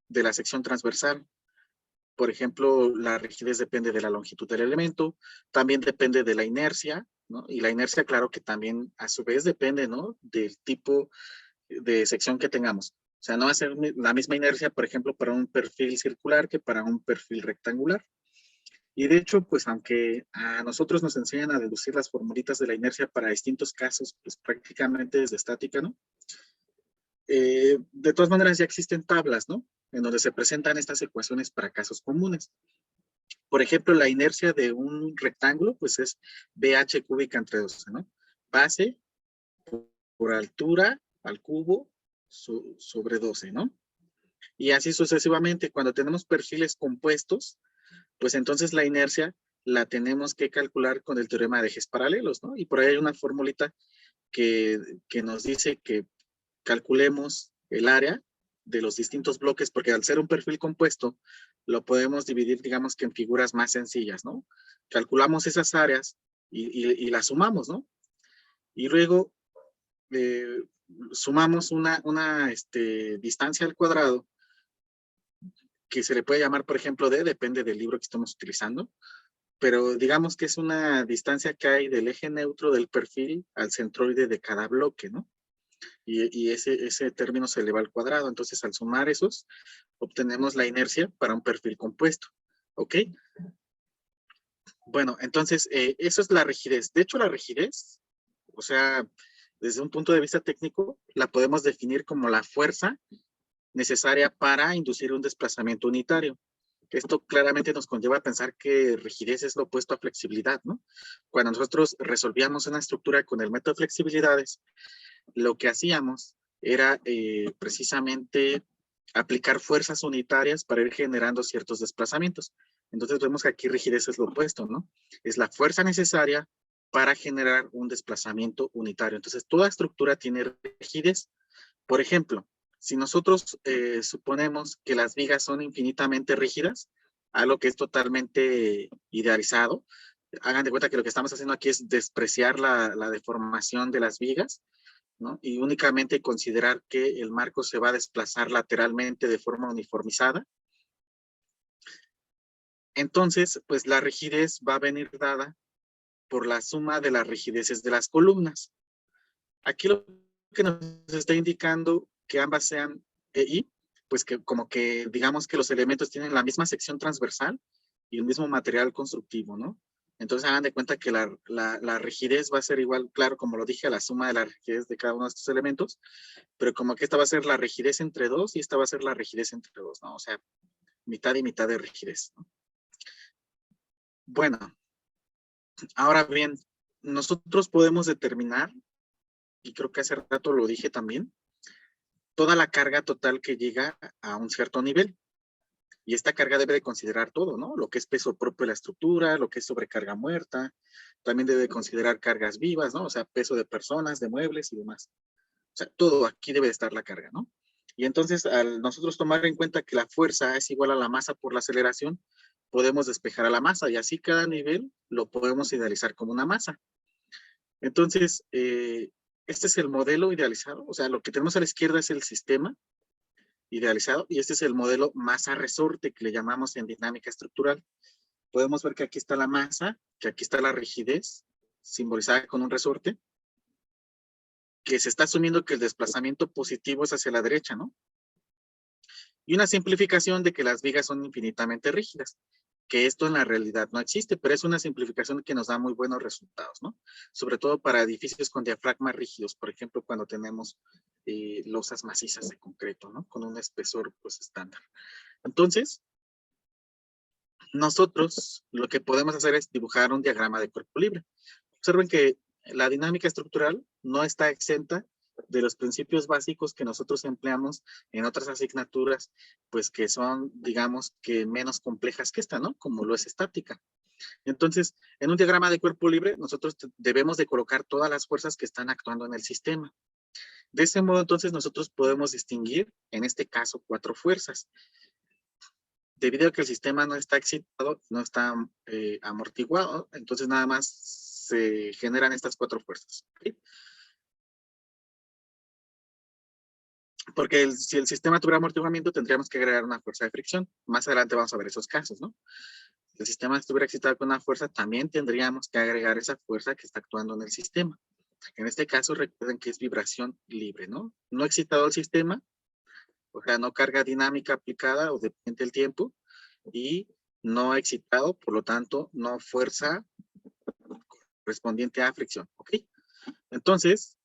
de la sección transversal. Por ejemplo, la rigidez depende de la longitud del elemento, también depende de la inercia, ¿no? Y la inercia, claro que también a su vez depende, ¿no? Del tipo de sección que tengamos. O sea, no va a ser la misma inercia, por ejemplo, para un perfil circular que para un perfil rectangular. Y de hecho, pues aunque a nosotros nos enseñan a deducir las formulitas de la inercia para distintos casos, pues prácticamente desde estática, ¿no? De todas maneras ya existen tablas, ¿no? En donde se presentan estas ecuaciones para casos comunes. Por ejemplo, la inercia de un rectángulo, pues es BH cúbica entre 12, ¿no? Base por altura al cubo sobre 12, ¿no? Y así sucesivamente. Cuando tenemos perfiles compuestos, pues entonces la inercia la tenemos que calcular con el teorema de ejes paralelos, ¿no? Y por ahí hay una formulita que nos dice que calculemos el área de los distintos bloques, porque al ser un perfil compuesto, lo podemos dividir, digamos que en figuras más sencillas, ¿no? Calculamos esas áreas y las sumamos, ¿no? Y luego sumamos una distancia al cuadrado, que se le puede llamar, por ejemplo, D, depende del libro que estamos utilizando, pero digamos que es una distancia que hay del eje neutro del perfil al centroide de cada bloque, ¿no? Y ese término se eleva al cuadrado. Entonces, al sumar esos, obtenemos la inercia para un perfil compuesto. ¿Ok? Bueno, entonces, eso es la rigidez. De hecho, la rigidez, o sea, desde un punto de vista técnico, la podemos definir como la fuerza necesaria para inducir un desplazamiento unitario. Esto claramente nos conlleva a pensar que rigidez es lo opuesto a flexibilidad, ¿no? Cuando nosotros resolvíamos una estructura con el método de flexibilidades, lo que hacíamos era precisamente aplicar fuerzas unitarias para ir generando ciertos desplazamientos. Entonces vemos que aquí rigidez es lo opuesto, ¿no? Es la fuerza necesaria para generar un desplazamiento unitario. Entonces toda estructura tiene rigidez. Por ejemplo, si nosotros suponemos que las vigas son infinitamente rígidas, algo que es totalmente idealizado, hagan de cuenta que lo que estamos haciendo aquí es despreciar la deformación de las vigas, ¿no? Y únicamente considerar que el marco se va a desplazar lateralmente de forma uniformizada. Entonces, pues la rigidez va a venir dada por la suma de las rigideces de las columnas. Aquí lo que nos está indicando que ambas sean EI, pues que como que digamos que los elementos tienen la misma sección transversal y el mismo material constructivo, ¿no? Entonces hagan de cuenta que la rigidez va a ser igual, claro, como lo dije, a la suma de la rigidez de cada uno de estos elementos, pero como que esta va a ser la rigidez entre dos y esta va a ser la rigidez entre dos, ¿no? O sea, mitad y mitad de rigidez, ¿no? Bueno, ahora bien, nosotros podemos determinar, y creo que hace rato lo dije también, toda la carga total que llega a un cierto nivel. Y esta carga debe de considerar todo, ¿no? Lo que es peso propio de la estructura, lo que es sobrecarga muerta, también debe considerar cargas vivas, ¿no? O sea, peso de personas, de muebles y demás. O sea, todo aquí debe de estar la carga, ¿no? Y entonces, al nosotros tomar en cuenta que la fuerza es igual a la masa por la aceleración, podemos despejar a la masa y así cada nivel lo podemos idealizar como una masa. Entonces, este es el modelo idealizado, o sea, lo que tenemos a la izquierda es el sistema idealizado y este es el modelo masa-resorte que le llamamos en dinámica estructural. Podemos ver que aquí está la masa, que aquí está la rigidez, simbolizada con un resorte, que se está asumiendo que el desplazamiento positivo es hacia la derecha, ¿no? Y una simplificación de que las vigas son infinitamente rígidas, que esto en la realidad no existe, pero es una simplificación que nos da muy buenos resultados, ¿no? Sobre todo para edificios con diafragmas rígidos, por ejemplo, cuando tenemos losas macizas de concreto, ¿no? Con un espesor, pues, estándar. Entonces, nosotros lo que podemos hacer es dibujar un diagrama de cuerpo libre. Observen que la dinámica estructural no está exenta de los principios básicos que nosotros empleamos en otras asignaturas, pues que son, digamos, que menos complejas que esta, ¿no? Como lo es estática. Entonces, en un diagrama de cuerpo libre, nosotros debemos de colocar todas las fuerzas que están actuando en el sistema. De ese modo, entonces, nosotros podemos distinguir, en este caso, 4 fuerzas. Debido a que el sistema no está excitado, no está amortiguado, entonces nada más se generan estas 4 fuerzas. ¿Okay? Porque si el sistema tuviera amortiguamiento, tendríamos que agregar una fuerza de fricción. Más adelante vamos a ver esos casos, ¿no? Si el sistema estuviera excitado con una fuerza, también tendríamos que agregar esa fuerza que está actuando en el sistema. En este caso, recuerden que es vibración libre, ¿no? No excitado el sistema, o sea, no carga dinámica aplicada o depende del tiempo, y no excitado, por lo tanto, no fuerza correspondiente a fricción, ¿ok? Entonces,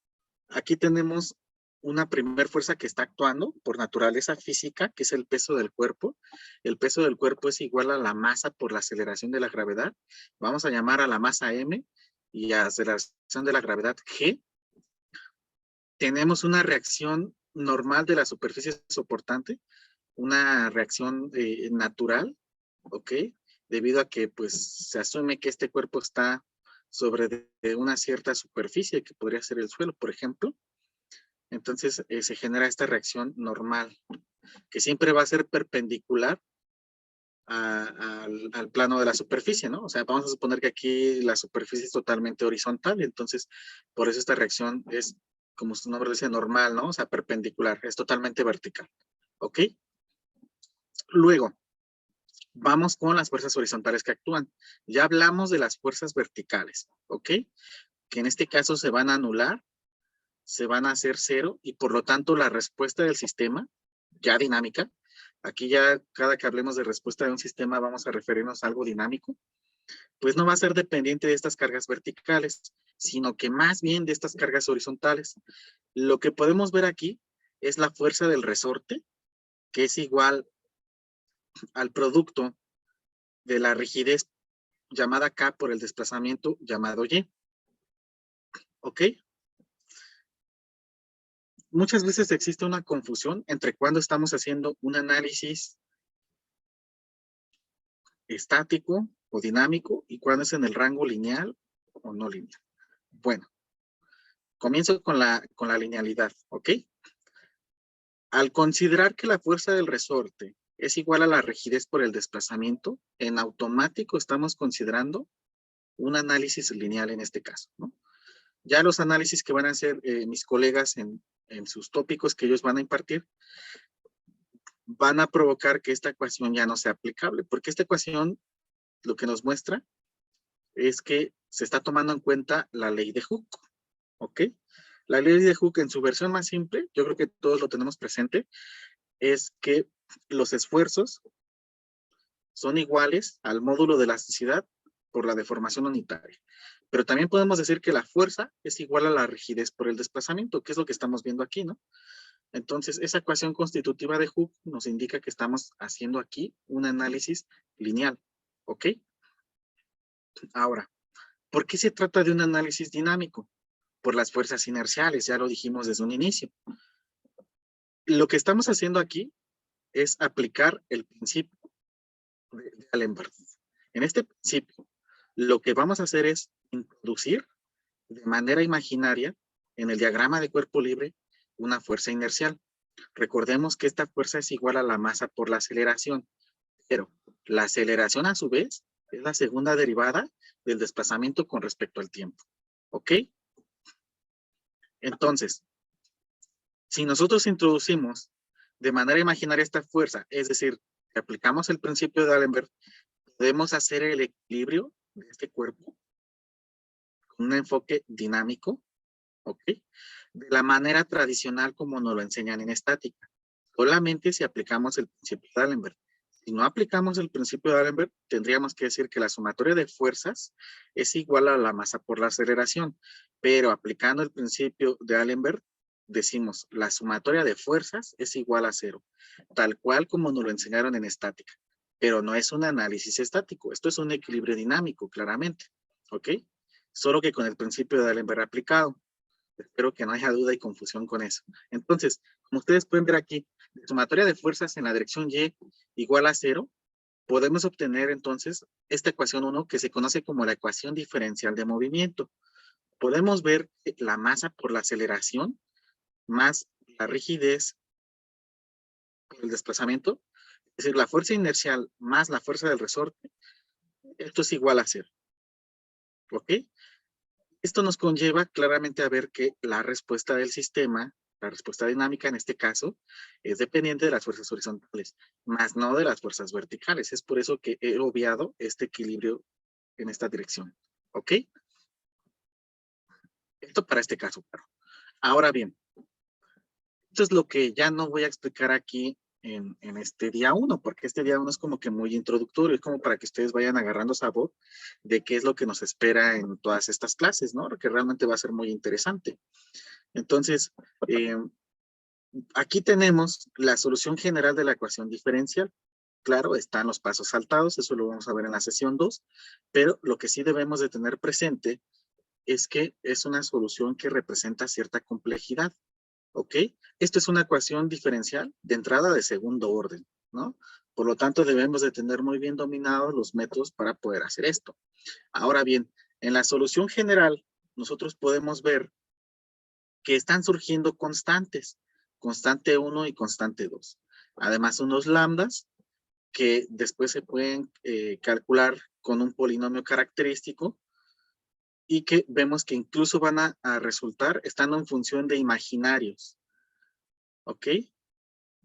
aquí tenemos una primera fuerza que está actuando por naturaleza física, que es el peso del cuerpo. El peso del cuerpo es igual a la masa por la aceleración de la gravedad. Vamos a llamar a la masa M y a la aceleración de la gravedad G. Tenemos una reacción normal de la superficie soportante, una reacción natural, ¿ok? Debido a que pues se asume que este cuerpo está sobre de una cierta superficie que podría ser el suelo, por ejemplo. Entonces se genera esta reacción normal, que siempre va a ser perpendicular al plano de la superficie, ¿no? O sea, vamos a suponer que aquí la superficie es totalmente horizontal, entonces por eso esta reacción es, como su nombre dice, normal, ¿no? O sea, perpendicular, es totalmente vertical, ¿ok? Luego, vamos con las fuerzas horizontales que actúan. Ya hablamos de las fuerzas verticales, ¿ok? Que en este caso se van a anular, se van a hacer cero, y por lo tanto la respuesta del sistema, ya dinámica, aquí ya cada que hablemos de respuesta de un sistema vamos a referirnos a algo dinámico, pues no va a ser dependiente de estas cargas verticales, sino que más bien de estas cargas horizontales. Lo que podemos ver aquí es la fuerza del resorte, que es igual al producto de la rigidez llamada K por el desplazamiento llamado Y. ¿Ok? Muchas veces existe una confusión entre cuando estamos haciendo un análisis estático o dinámico y cuando es en el rango lineal o no lineal. Bueno, comienzo con la linealidad, ¿ok? Al considerar que la fuerza del resorte es igual a la rigidez por el desplazamiento, en automático estamos considerando un análisis lineal en este caso, ¿no? Ya los análisis que van a hacer mis colegas en sus tópicos que ellos van a impartir, van a provocar que esta ecuación ya no sea aplicable, porque esta ecuación lo que nos muestra es que se está tomando en cuenta la ley de Hooke, ¿ok? La ley de Hooke en su versión más simple, yo creo que todos lo tenemos presente, es que los esfuerzos son iguales al módulo de elasticidad por la deformación unitaria. Pero también podemos decir que la fuerza es igual a la rigidez por el desplazamiento, que es lo que estamos viendo aquí, ¿no? Entonces, esa ecuación constitutiva de Hooke nos indica que estamos haciendo aquí un análisis lineal, ¿ok? Ahora, ¿por qué se trata de un análisis dinámico? Por las fuerzas inerciales, ya lo dijimos desde un inicio. Lo que estamos haciendo aquí es aplicar el principio de D'Alembert. En este principio, lo que vamos a hacer es introducir de manera imaginaria en el diagrama de cuerpo libre una fuerza inercial. Recordemos que esta fuerza es igual a la masa por la aceleración, pero la aceleración a su vez es la segunda derivada del desplazamiento con respecto al tiempo. ¿Ok? Entonces, si nosotros introducimos de manera imaginaria esta fuerza, es decir, que aplicamos el principio de D'Alembert, podemos hacer el equilibrio de este cuerpo con un enfoque dinámico, ¿ok? De la manera tradicional como nos lo enseñan en estática. Solamente si aplicamos el principio de D'Alembert. Si no aplicamos el principio de D'Alembert, tendríamos que decir que la sumatoria de fuerzas es igual a la masa por la aceleración. Pero aplicando el principio de D'Alembert, decimos la sumatoria de fuerzas es igual a 0. Tal cual como nos lo enseñaron en estática. pero no es un análisis estático. Esto es un equilibrio dinámico, claramente. ¿Ok? Solo que con el principio de D'Alembert aplicado. Espero que no haya duda y confusión con eso. Entonces, como ustedes pueden ver aquí, la sumatoria de fuerzas en la dirección Y igual a 0, podemos obtener entonces esta ecuación 1 que se conoce como la ecuación diferencial de movimiento. Podemos ver la masa por la aceleración más la rigidez por el desplazamiento, es decir, la fuerza inercial más la fuerza del resorte, esto es igual a 0. ¿Ok? Esto nos conlleva claramente a ver que la respuesta del sistema, la respuesta dinámica en este caso, es dependiente de las fuerzas horizontales, más no de las fuerzas verticales. Es por eso que he obviado este equilibrio en esta dirección. ¿Ok? Esto para este caso, claro. Ahora bien, esto es lo que ya no voy a explicar aquí en este día 1, porque este día 1 es como que muy introductorio, es como para que ustedes vayan agarrando sabor de qué es lo que nos espera en todas estas clases, ¿no? Que realmente va a ser muy interesante. Entonces, aquí tenemos la solución general de la ecuación diferencial. Claro, están los pasos saltados, eso lo vamos a ver en la sesión 2, pero lo que sí debemos de tener presente es que es una solución que representa cierta complejidad. ¿Ok? Esto es una ecuación diferencial de entrada de segundo orden, ¿no? Por lo tanto, debemos de tener muy bien dominados los métodos para poder hacer esto. Ahora bien, en la solución general, nosotros podemos ver que están surgiendo constantes, constante 1 y constante 2. Además, unos lambdas que después se pueden calcular con un polinomio característico y que vemos que incluso van a resultar estando en función de imaginarios. ¿Ok?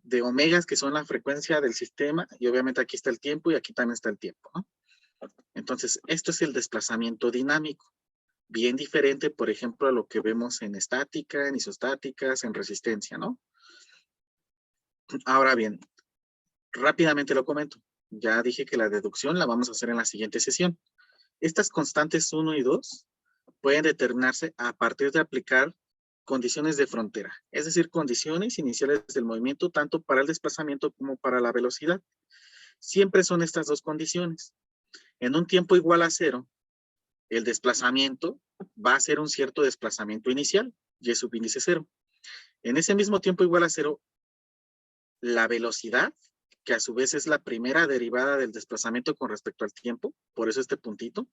De omegas, que son la frecuencia del sistema, y obviamente aquí está el tiempo y aquí también está el tiempo, ¿no? Entonces, esto es el desplazamiento dinámico, bien diferente, por ejemplo, a lo que vemos en estática, en isostáticas, en resistencia, ¿no? Ahora bien, rápidamente lo comento. Ya dije que la deducción la vamos a hacer en la siguiente sesión. Estas constantes 1 y 2 pueden determinarse a partir de aplicar condiciones de frontera, es decir, condiciones iniciales del movimiento tanto para el desplazamiento como para la velocidad. Siempre son estas dos condiciones. En un tiempo igual a 0, el desplazamiento va a ser un cierto desplazamiento inicial, y subíndice 0. En ese mismo tiempo igual a 0, la velocidad, que a su vez es la primera derivada del desplazamiento con respecto al tiempo, por eso este puntito,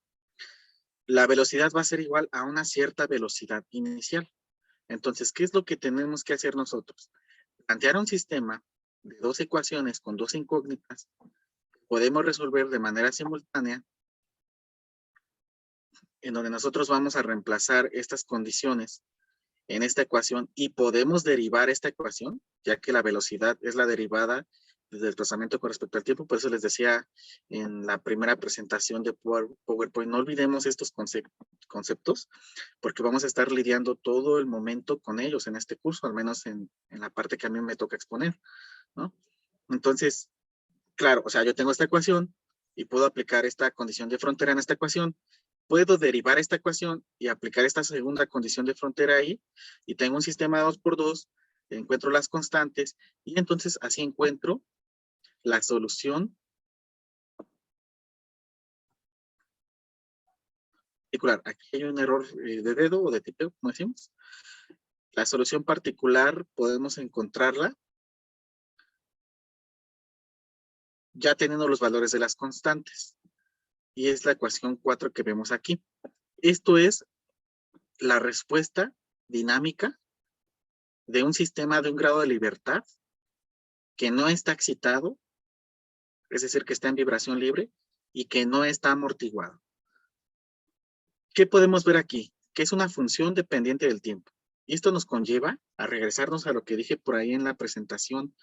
la velocidad va a ser igual a una cierta velocidad inicial. Entonces, ¿qué es lo que tenemos que hacer nosotros? Plantear un sistema de dos ecuaciones con dos incógnitas que podemos resolver de manera simultánea, en donde nosotros vamos a reemplazar estas condiciones en esta ecuación y podemos derivar esta ecuación, ya que la velocidad es la derivada del desplazamiento con respecto al tiempo. Por eso les decía en la primera presentación de PowerPoint, no olvidemos estos conceptos, porque vamos a estar lidiando todo el momento con ellos en este curso, al menos en la parte que a mí me toca exponer, ¿no? Entonces, claro, o sea, yo tengo esta ecuación y puedo aplicar esta condición de frontera en esta ecuación. Puedo derivar esta ecuación y aplicar esta segunda condición de frontera ahí, y tengo un sistema 2x2, encuentro las constantes, y entonces así encuentro la solución particular. Aquí hay un error de dedo o de tipeo, como decimos. La solución particular podemos encontrarla ya teniendo los valores de las constantes, y es la ecuación 4 que vemos aquí. Esto es la respuesta dinámica de un sistema de un grado de libertad que no está excitado, es decir, que está en vibración libre y que no está amortiguado. ¿Qué podemos ver aquí? Que es una función dependiente del tiempo. Y esto nos conlleva a regresarnos a lo que dije por ahí en la presentación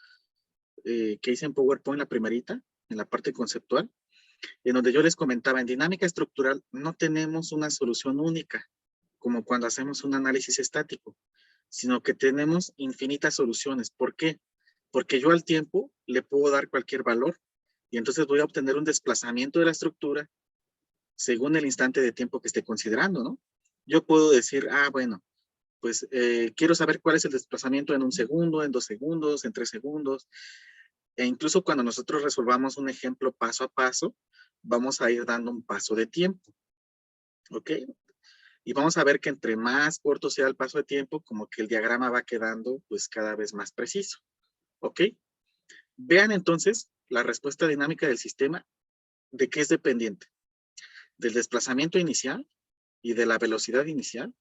que hice en PowerPoint, la primerita, en la parte conceptual, en donde yo les comentaba, en dinámica estructural no tenemos una solución única, como cuando hacemos un análisis estático, sino que tenemos infinitas soluciones. ¿Por qué? Porque yo al tiempo le puedo dar cualquier valor y entonces voy a obtener un desplazamiento de la estructura según el instante de tiempo que esté considerando, ¿no? Yo puedo decir, bueno, pues quiero saber cuál es el desplazamiento en 1 segundo, en 2 segundos, en 3 segundos. E incluso cuando nosotros resolvamos un ejemplo paso a paso, vamos a ir dando un paso de tiempo. ¿Ok? Y vamos a ver que entre más corto sea el paso de tiempo, como que el diagrama va quedando pues cada vez más preciso. ¿Ok? Vean entonces la respuesta dinámica del sistema, ¿de qué es dependiente? Del desplazamiento inicial y de la velocidad inicial,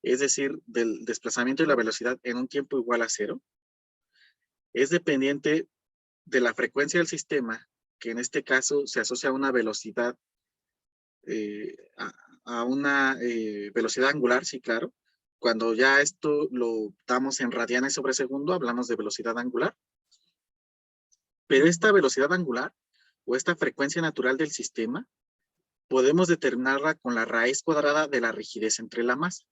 es decir, del desplazamiento y la velocidad en un tiempo igual a 0. Es dependiente de la frecuencia del sistema, que en este caso se asocia a una velocidad, a una velocidad angular, sí, claro. Cuando ya esto lo damos en radianes sobre segundo, hablamos de velocidad angular. Pero esta velocidad angular o esta frecuencia natural del sistema podemos determinarla con la raíz cuadrada de la rigidez entre la masa.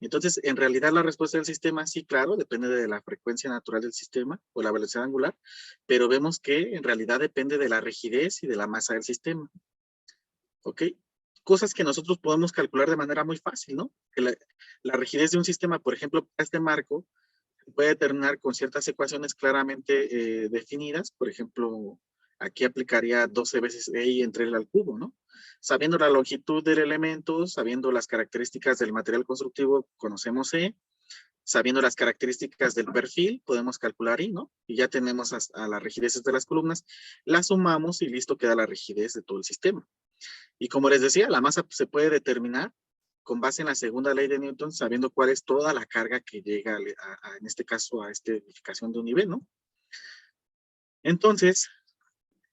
Entonces, en realidad la respuesta del sistema, sí, claro, depende de la frecuencia natural del sistema o la velocidad angular, pero vemos que en realidad depende de la rigidez y de la masa del sistema. ¿Ok? Cosas que nosotros podemos calcular de manera muy fácil, ¿no? Que la rigidez de un sistema, por ejemplo, para este marco, se puede determinar con ciertas ecuaciones claramente definidas. Por ejemplo, aquí aplicaría 12 veces EI entre L al cubo, ¿no? Sabiendo la longitud del elemento, sabiendo las características del material constructivo, conocemos E. Sabiendo las características del perfil, podemos calcular I, ¿no? Y ya tenemos a las rigideces de las columnas, las sumamos y listo queda la rigidez de todo el sistema. Y como les decía, la masa se puede determinar con base en la segunda ley de Newton, sabiendo cuál es toda la carga que llega, en este caso, a esta edificación de un nivel, ¿no? Entonces,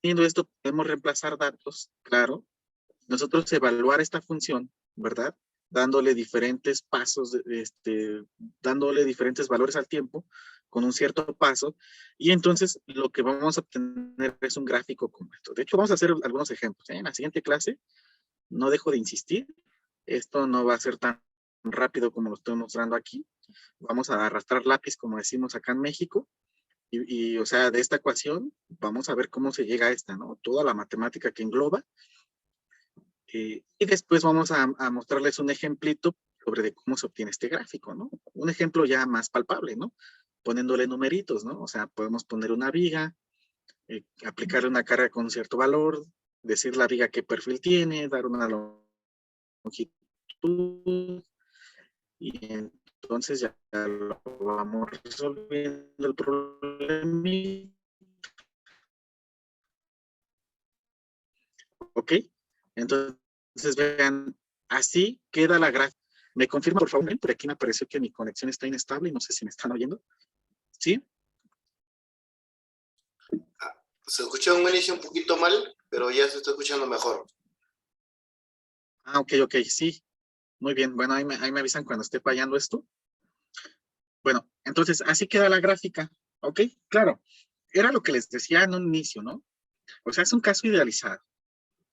viendo esto, podemos reemplazar datos, claro. Nosotros evaluar esta función, ¿verdad? Dándole diferentes pasos, dándole diferentes valores al tiempo, con un cierto paso, y entonces lo que vamos a obtener es un gráfico como esto. De hecho, vamos a hacer algunos ejemplos. En la siguiente clase, no dejo de insistir, esto no va a ser tan rápido como lo estoy mostrando aquí. Vamos a arrastrar lápiz, como decimos acá en México, o sea, de esta ecuación, vamos a ver cómo se llega a esta, ¿no? Toda la matemática que engloba. Y después vamos a mostrarles un ejemplito sobre de cómo se obtiene este gráfico, ¿no? Un ejemplo ya más palpable, ¿no? Poniéndole numeritos, ¿no? O sea, podemos poner una viga, aplicarle una carga con cierto valor, decir la viga qué perfil tiene, dar una longitud, y entonces ya lo vamos resolviendo el problema. ¿Ok? Entonces vean, así queda la gráfica. ¿Me confirma, por favor? Por aquí me pareció que mi conexión está inestable y no sé si me están oyendo. ¿Sí? Se escuchó un inicio un poquito mal, pero ya se está escuchando mejor. Ah, ok, sí. Muy bien. Bueno, ahí me avisan cuando esté fallando esto. Bueno, entonces así queda la gráfica. ¿Ok? Claro. Era lo que les decía en un inicio, ¿no? O sea, es un caso idealizado.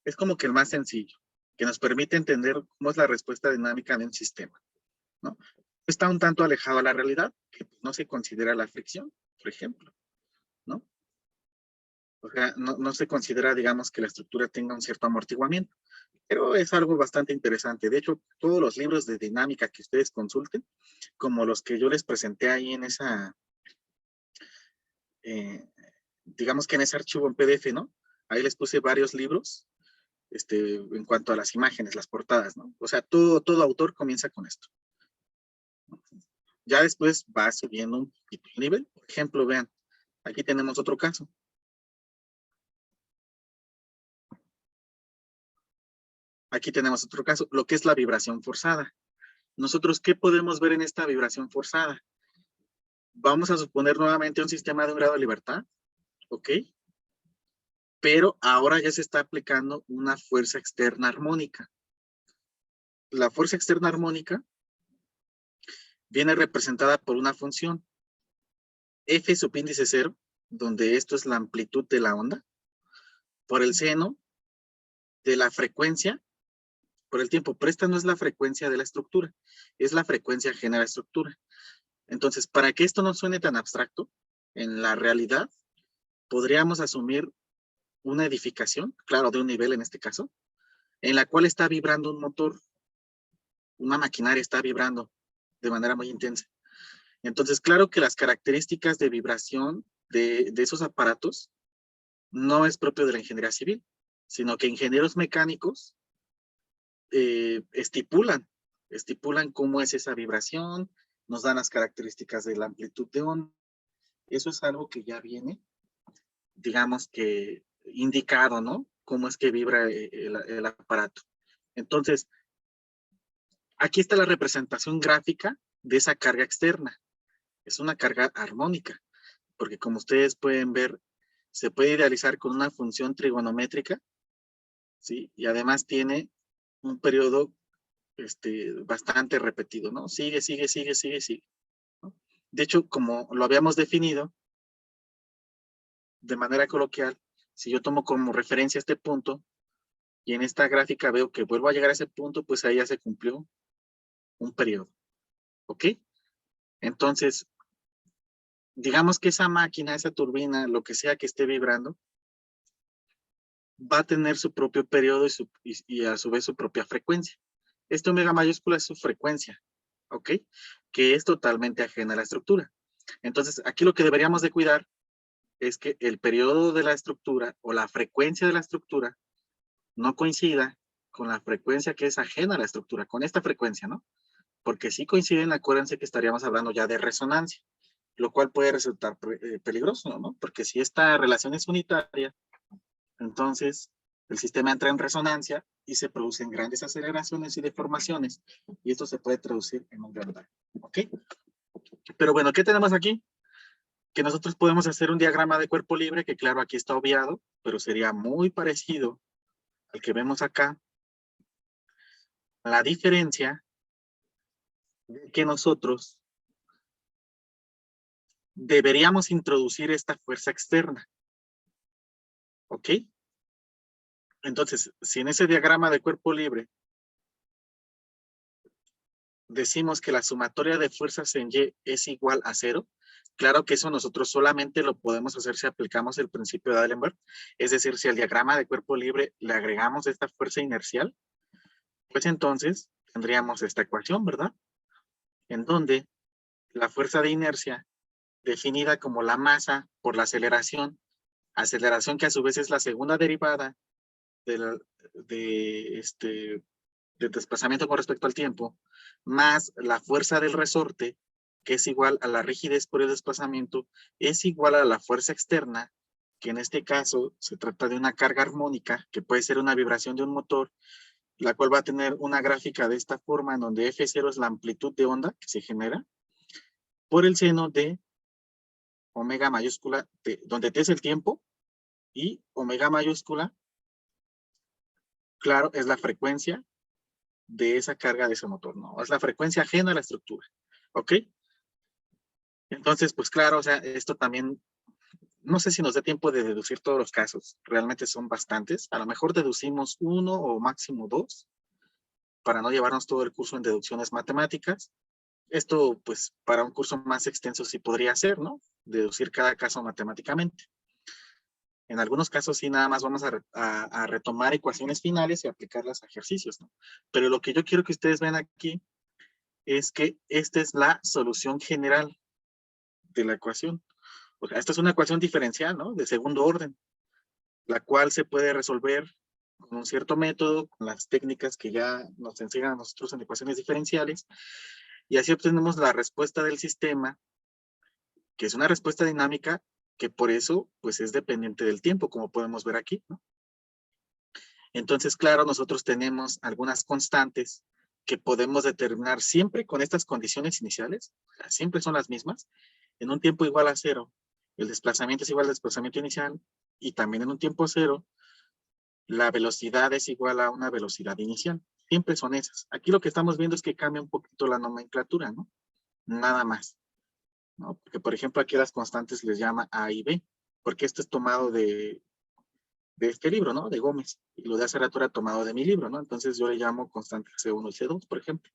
Es como que el más sencillo, que nos permite entender cómo es la respuesta dinámica de un sistema, ¿no? Está un tanto alejado a la realidad, que no se considera la fricción, por ejemplo, ¿no? O sea, no se considera, digamos, que la estructura tenga un cierto amortiguamiento, pero es algo bastante interesante. De hecho, todos los libros de dinámica que ustedes consulten, como los que yo les presenté ahí en esa, digamos que en ese archivo en PDF, ¿no? Ahí les puse varios libros, en cuanto a las imágenes, las portadas, ¿no? O sea, todo autor comienza con esto. Ya después va subiendo un poquito el nivel. Por ejemplo, vean, aquí tenemos otro caso. Aquí tenemos otro caso, lo que es la vibración forzada. Nosotros, ¿qué podemos ver en esta vibración forzada? Vamos a suponer nuevamente un sistema de un grado de libertad, ¿ok? Pero ahora ya se está aplicando una fuerza externa armónica. La fuerza externa armónica viene representada por una función F subíndice 0, donde esto es la amplitud de la onda, por el seno de la frecuencia por el tiempo, pero esta no es la frecuencia de la estructura, es la frecuencia ajena a la estructura. Entonces, para que esto no suene tan abstracto, en la realidad, podríamos asumir una edificación, claro, de un nivel en este caso, en la cual está vibrando un motor, una maquinaria está vibrando de manera muy intensa. Entonces, claro que las características de vibración de esos aparatos no es propio de la ingeniería civil, sino que ingenieros mecánicos estipulan cómo es esa vibración, nos dan las características de la amplitud de onda. Eso es algo que ya viene, digamos que indicado, ¿no? Cómo es que vibra el aparato. Entonces, aquí está la representación gráfica de esa carga externa. Es una carga armónica, porque como ustedes pueden ver, se puede idealizar con una función trigonométrica, ¿sí? Y además tiene un periodo bastante repetido, ¿no? Sigue, ¿no? De hecho, como lo habíamos definido, de manera coloquial, si yo tomo como referencia este punto, y en esta gráfica veo que vuelvo a llegar a ese punto, pues ahí ya se cumplió un periodo, ¿ok? Entonces, digamos que esa máquina, esa turbina, lo que sea que esté vibrando, va a tener su propio periodo y a su vez su propia frecuencia. Este omega mayúscula es su frecuencia, ¿ok? Que es totalmente ajena a la estructura. Entonces, aquí lo que deberíamos de cuidar es que el periodo de la estructura o la frecuencia de la estructura no coincida con la frecuencia que es ajena a la estructura, con esta frecuencia, ¿no? Porque si coinciden, acuérdense que estaríamos hablando ya de resonancia, lo cual puede resultar peligroso, ¿no? Porque si esta relación es unitaria, entonces el sistema entra en resonancia y se producen grandes aceleraciones y deformaciones, y esto se puede traducir en un gran daño, ¿ok? Pero bueno, ¿qué tenemos aquí? Que nosotros podemos hacer un diagrama de cuerpo libre, que claro, aquí está obviado, pero sería muy parecido al que vemos acá. La diferencia es que nosotros deberíamos introducir esta fuerza externa, ¿ok? Entonces, si en ese diagrama de cuerpo libre decimos que la sumatoria de fuerzas en Y es igual a 0, claro que eso nosotros solamente lo podemos hacer si aplicamos el principio de D'Alembert, es decir, si al diagrama de cuerpo libre le agregamos esta fuerza inercial, pues entonces tendríamos esta ecuación, ¿verdad? En donde la fuerza de inercia, definida como la masa por la aceleración que a su vez es la segunda derivada del desplazamiento con respecto al tiempo, más la fuerza del resorte, que es igual a la rigidez por el desplazamiento, es igual a la fuerza externa, que en este caso se trata de una carga armónica, que puede ser una vibración de un motor, la cual va a tener una gráfica de esta forma, en donde F0 es la amplitud de onda que se genera, por el seno de omega mayúscula, donde T es el tiempo, y omega mayúscula, claro, es la frecuencia de esa carga de ese motor, ¿no? Es la frecuencia ajena a la estructura, ¿ok? Entonces, pues claro, o sea, esto también, no sé si nos dé tiempo de deducir todos los casos, realmente son bastantes, a lo mejor deducimos uno o máximo dos, para no llevarnos todo el curso en deducciones matemáticas. Esto, pues, para un curso más extenso sí podría ser, ¿no? Deducir cada caso matemáticamente. En algunos casos sí nada más vamos a retomar ecuaciones finales y aplicarlas a ejercicios, ¿no? Pero lo que yo quiero que ustedes vean aquí es que esta es la solución general de la ecuación. O sea, esta es una ecuación diferencial, ¿no? De segundo orden, la cual se puede resolver con un cierto método, con las técnicas que ya nos enseñan a nosotros en ecuaciones diferenciales, y así obtenemos la respuesta del sistema, que es una respuesta dinámica, que por eso, pues, es dependiente del tiempo, como podemos ver aquí, ¿no? Entonces, claro, nosotros tenemos algunas constantes que podemos determinar siempre con estas condiciones iniciales, siempre son las mismas, en un tiempo igual a 0, el desplazamiento es igual al desplazamiento inicial, y también en un tiempo 0, la velocidad es igual a una velocidad inicial. Siempre son esas. Aquí lo que estamos viendo es que cambia un poquito la nomenclatura, ¿no? Nada más, ¿no? Porque, por ejemplo, aquí las constantes les llama A y B, porque esto es tomado de este libro, ¿no? De Gómez. Y lo de hace rato era tomado de mi libro, ¿no? Entonces yo le llamo constantes C1 y C2, por ejemplo.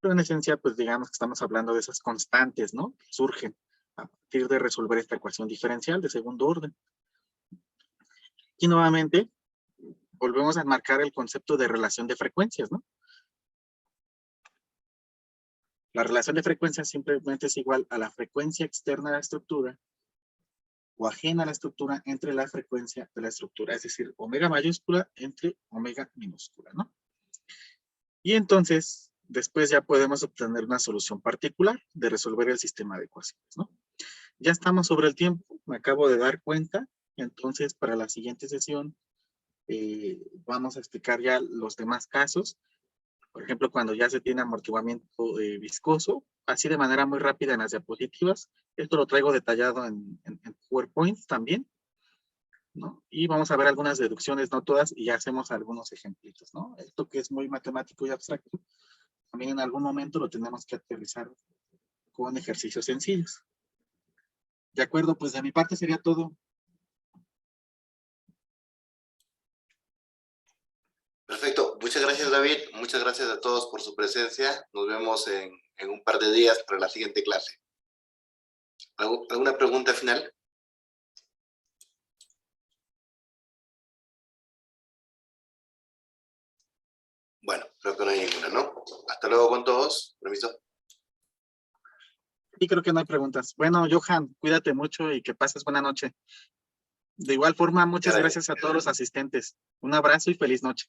Pero en esencia, pues digamos que estamos hablando de esas constantes, ¿no? Que surgen a partir de resolver esta ecuación diferencial de segundo orden. Y nuevamente, volvemos a enmarcar el concepto de relación de frecuencias, ¿no? La relación de frecuencias simplemente es igual a la frecuencia externa de la estructura o ajena a la estructura entre la frecuencia de la estructura, es decir, omega mayúscula entre omega minúscula, ¿no? Y entonces, después ya podemos obtener una solución particular de resolver el sistema de ecuaciones, ¿no? Ya estamos sobre el tiempo, me acabo de dar cuenta, entonces para la siguiente sesión vamos a explicar ya los demás casos. Por ejemplo, cuando ya se tiene amortiguamiento viscoso, así de manera muy rápida en las diapositivas. Esto lo traigo detallado en PowerPoint también, ¿no? Y vamos a ver algunas deducciones, no todas, y ya hacemos algunos ejemplitos, ¿no? Esto que es muy matemático y abstracto, también en algún momento lo tenemos que aterrizar con ejercicios sencillos. De acuerdo, pues de mi parte sería todo. Perfecto. Muchas gracias, David. Muchas gracias a todos por su presencia. Nos vemos en un par de días para la siguiente clase. ¿Alguna pregunta final? Bueno, creo que no hay ninguna, ¿no? Hasta luego con todos. Permiso. Y creo que no hay preguntas. Bueno, Johan, cuídate mucho y que pases buena noche. De igual forma, muchas gracias a todos los asistentes. Un abrazo y feliz noche.